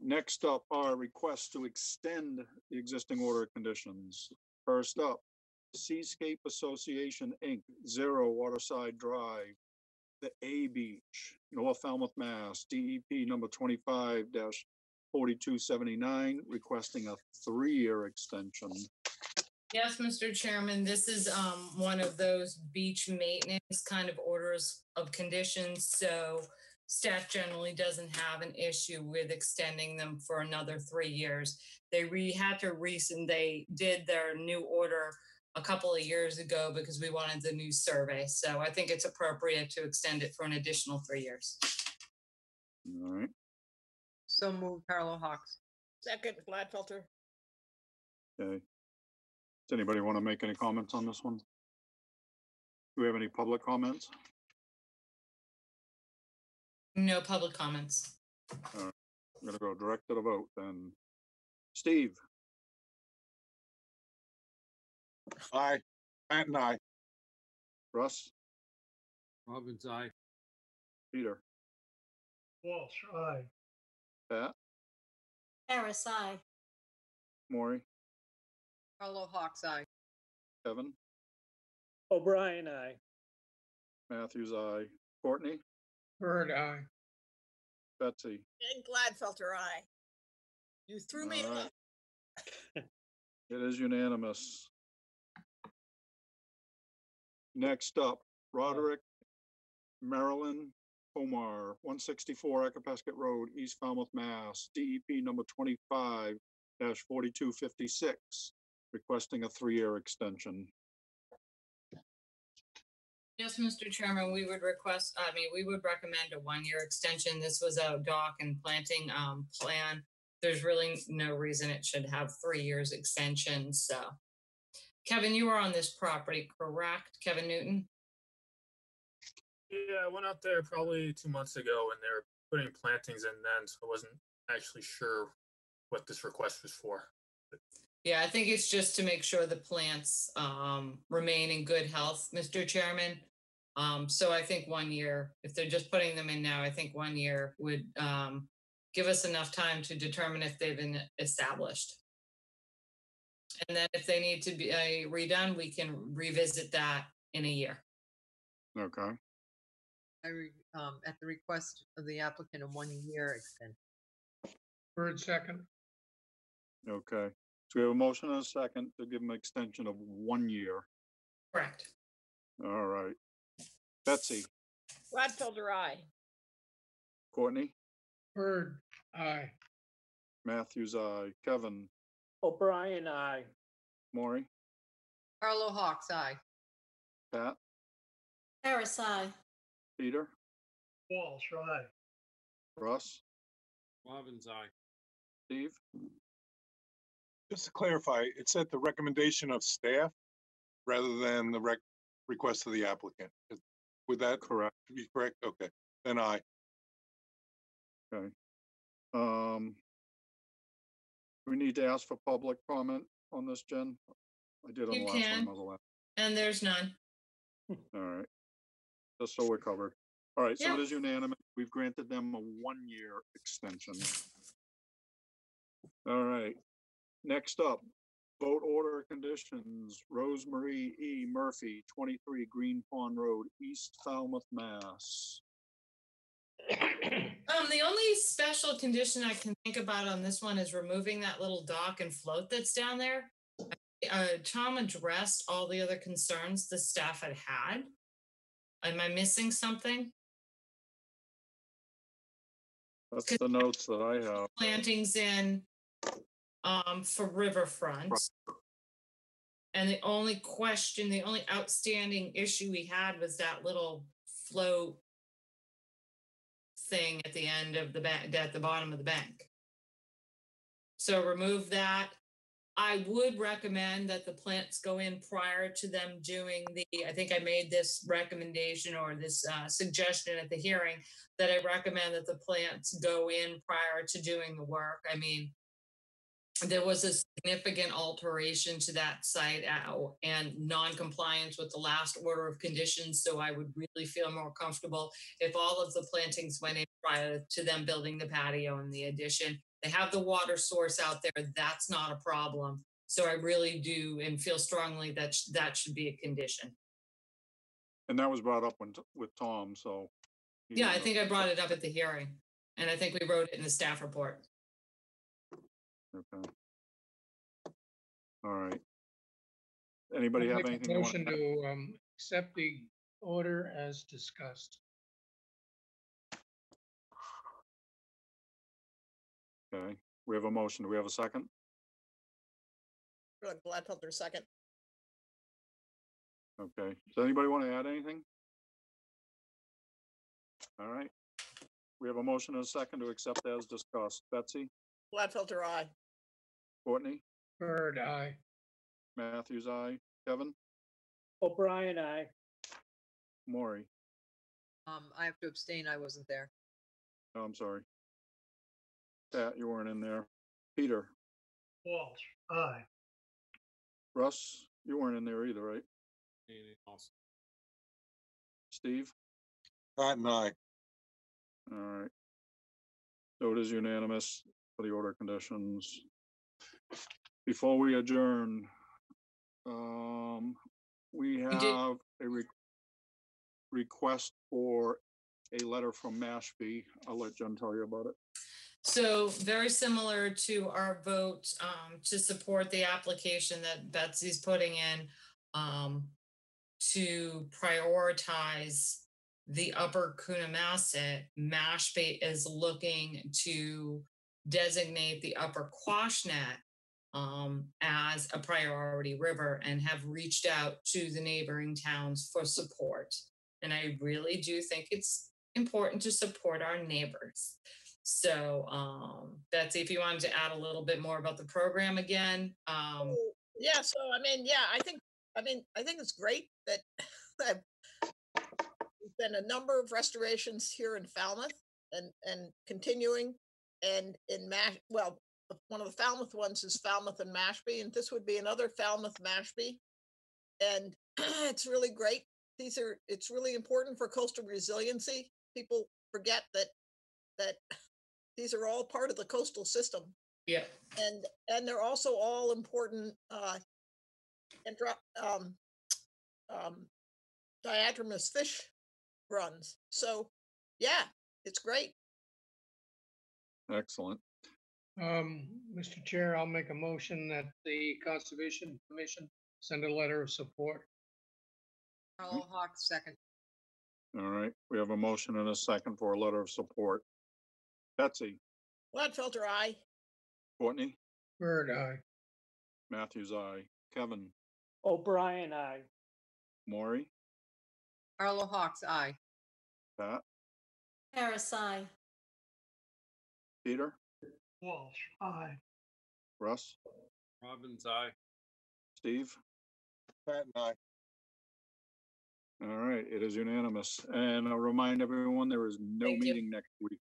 Next up are requests to extend the existing order of conditions. First up, Seascape Association, Inc., 0 Waterside Drive, the A Beach, North Falmouth, Mass, DEP number 25-4279, requesting a 3-year extension. Yes, Mr. Chairman, this is one of those beach maintenance kind of orders of conditions. So staff generally doesn't have an issue with extending them for another 3 years. They they did their new order a couple of years ago because we wanted the new survey. So I think it's appropriate to extend it for an additional 3 years. All right. So moved, Carlo Hawks. Second, Gladfelter. Okay. Does anybody want to make any comments on this one? Do we have any public comments? No public comments. All right. I'm going to go direct to the vote then. Steve? Aye. Matt and I. Russ? Robbins, aye. Peter? Walsh, aye. Pat? Harris, aye. Maury? Carlo Hawks, aye. Kevin? O'Brien, aye. Matthews, aye. Courtney? Bird, aye. Betsy? And Gladfelter, aye. You threw me All right. off. It is unanimous. Next up, Roderick, Marilyn, Omar, 164 Acapasket Road, East Falmouth, Mass, DEP number 25-4256, requesting a 3-year extension. Yes, Mr. Chairman, we would recommend a 1-year extension. This was a dock and planting plan. There's really no reason it should have 3 years extension. So, Kevin, you were on this property, correct? Kevin Newton? Yeah, I went out there probably 2 months ago and they were putting plantings in then, so I wasn't actually sure what this request was for. Yeah, I think it's just to make sure the plants remain in good health, Mr. Chairman. So I think 1 year, if they're just putting them in now, I think 1 year would give us enough time to determine if they've been established. And then if they need to be redone, we can revisit that in a year. Okay. At the request of the applicant, a 1-year extension. Bird, second. Okay. So we have a motion and a second to give them an extension of 1 year. Correct. All right. Betsy? Gladfelter, aye. Courtney? Bird, aye. Matthews, aye. Kevin? O'Brien, aye. Maury? Carlo Hawks, aye. Pat? Harris, aye. Peter? Walsh, aye. Russ? Robbins, aye. Steve? Just to clarify, it's at the recommendation of staff rather than the request of the applicant. Would that Correct. be correct? Okay, then aye. Okay. We need to ask for public comment on this, Jen? I did on the You last one. can. I was the last. And there's none. All right. Just so we're covered. All right, so Yeah. it is unanimous. We've granted them a 1-year extension. All right. Next up, vote order conditions. Rosemarie E. Murphy, 23 Green Pond Road, East Falmouth, Mass. The only special condition I can think about on this one is removing that little dock and float that's down there. Tom addressed all the other concerns the staff had had. Am I missing something? That's the notes that I have. Plantings in for riverfront. And the only outstanding issue we had was that little float thing at the end of the bank, at the bottom of the bank. So remove that. I would recommend that the plants go in prior to them doing I think I made this recommendation or this suggestion at the hearing that I recommend that the plants go in prior to doing the work. I mean, there was a significant alteration to that site and non-compliance with the last order of conditions. So I would really feel more comfortable if all of the plantings went in prior to them building the patio and the addition. They have the water source out there. That's not a problem. So I really do and feel strongly that that should be a condition. And that was brought up with Tom, so. Yeah, I think I brought it up at the hearing, and I think we wrote it in the staff report. Okay. All right. Anybody I'll have make a anything? motion to accept the order as discussed. Okay, we have a motion. Do we have a second? Gladfelter, second. Okay, does anybody want to add anything? All right, we have a motion and a second to accept as discussed. Betsy? Gladfelter, aye. Courtney? Bird, aye. Matthews, aye. Kevin? O'Brien, aye. Maury? I have to abstain. I wasn't there. Oh, I'm sorry. Pat, you weren't in there. Peter? Walsh, aye. Russ, you weren't in there either, right? Steve? Pat and I. All right. So it is unanimous for the order conditions. Before we adjourn, we have a request for a letter from Mashpee. I'll let Jen tell you about it. So very similar to our vote to support the application that Betsy's putting in to prioritize the upper Coonamessett, Mashpee is looking to designate the upper Quashnet as a priority river and have reached out to the neighboring towns for support. And I really do think it's important to support our neighbors. So Betsy, if you wanted to add a little bit more about the program again. Yeah, so I mean, yeah, I think it's great that there's been a number of restorations here in Falmouth and continuing, and in one of the Falmouth ones is Falmouth and Mashpee, and this would be another Falmouth Mashpee, and it's really great. It's really important for coastal resiliency. People forget that these are all part of the coastal system. Yeah. And they're also all important diathermous fish runs. So yeah, it's great. Excellent. Mr. Chair, I'll make a motion that the Conservation Commission send a letter of support. Carlo Hawk, second. All right, we have a motion and a second for a letter of support. Betsy? Gladfelter, aye. Courtney? Bird, aye. Matthews, aye. Kevin? O'Brien, aye. Maury? Carlo Hawks, aye. Pat? Harris, aye. Peter? Walsh, aye. Russ? Robbins, aye. Steve? Pat and I. All right, it is unanimous. And I'll remind everyone, there is no Thank you. meeting next week.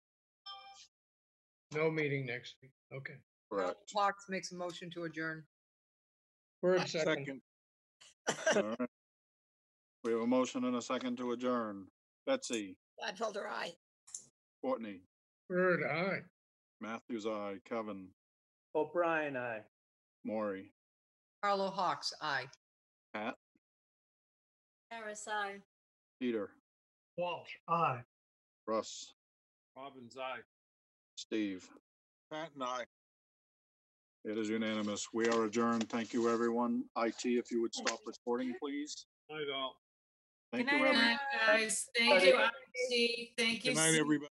No meeting next week. Okay. Carlo Correct. Hawks makes a motion to adjourn. Bird, second. All right. We have a motion and a second to adjourn. Betsy? Gladfelter, aye. Courtney? Bird, aye. Matthews, aye. Kevin? O'Brien, aye. Maury? Carlo Hawks, aye. Pat? Harris, aye. Peter? Walsh, aye. Russ? Robbins, aye. Steve? Pat and I. It is unanimous. We are adjourned. Thank you, everyone. IT, if you would stop recording, please. Night all. Thank Good you, night, everyone. guys. Thank you, IT. Thank you. Good night, Steve. everybody.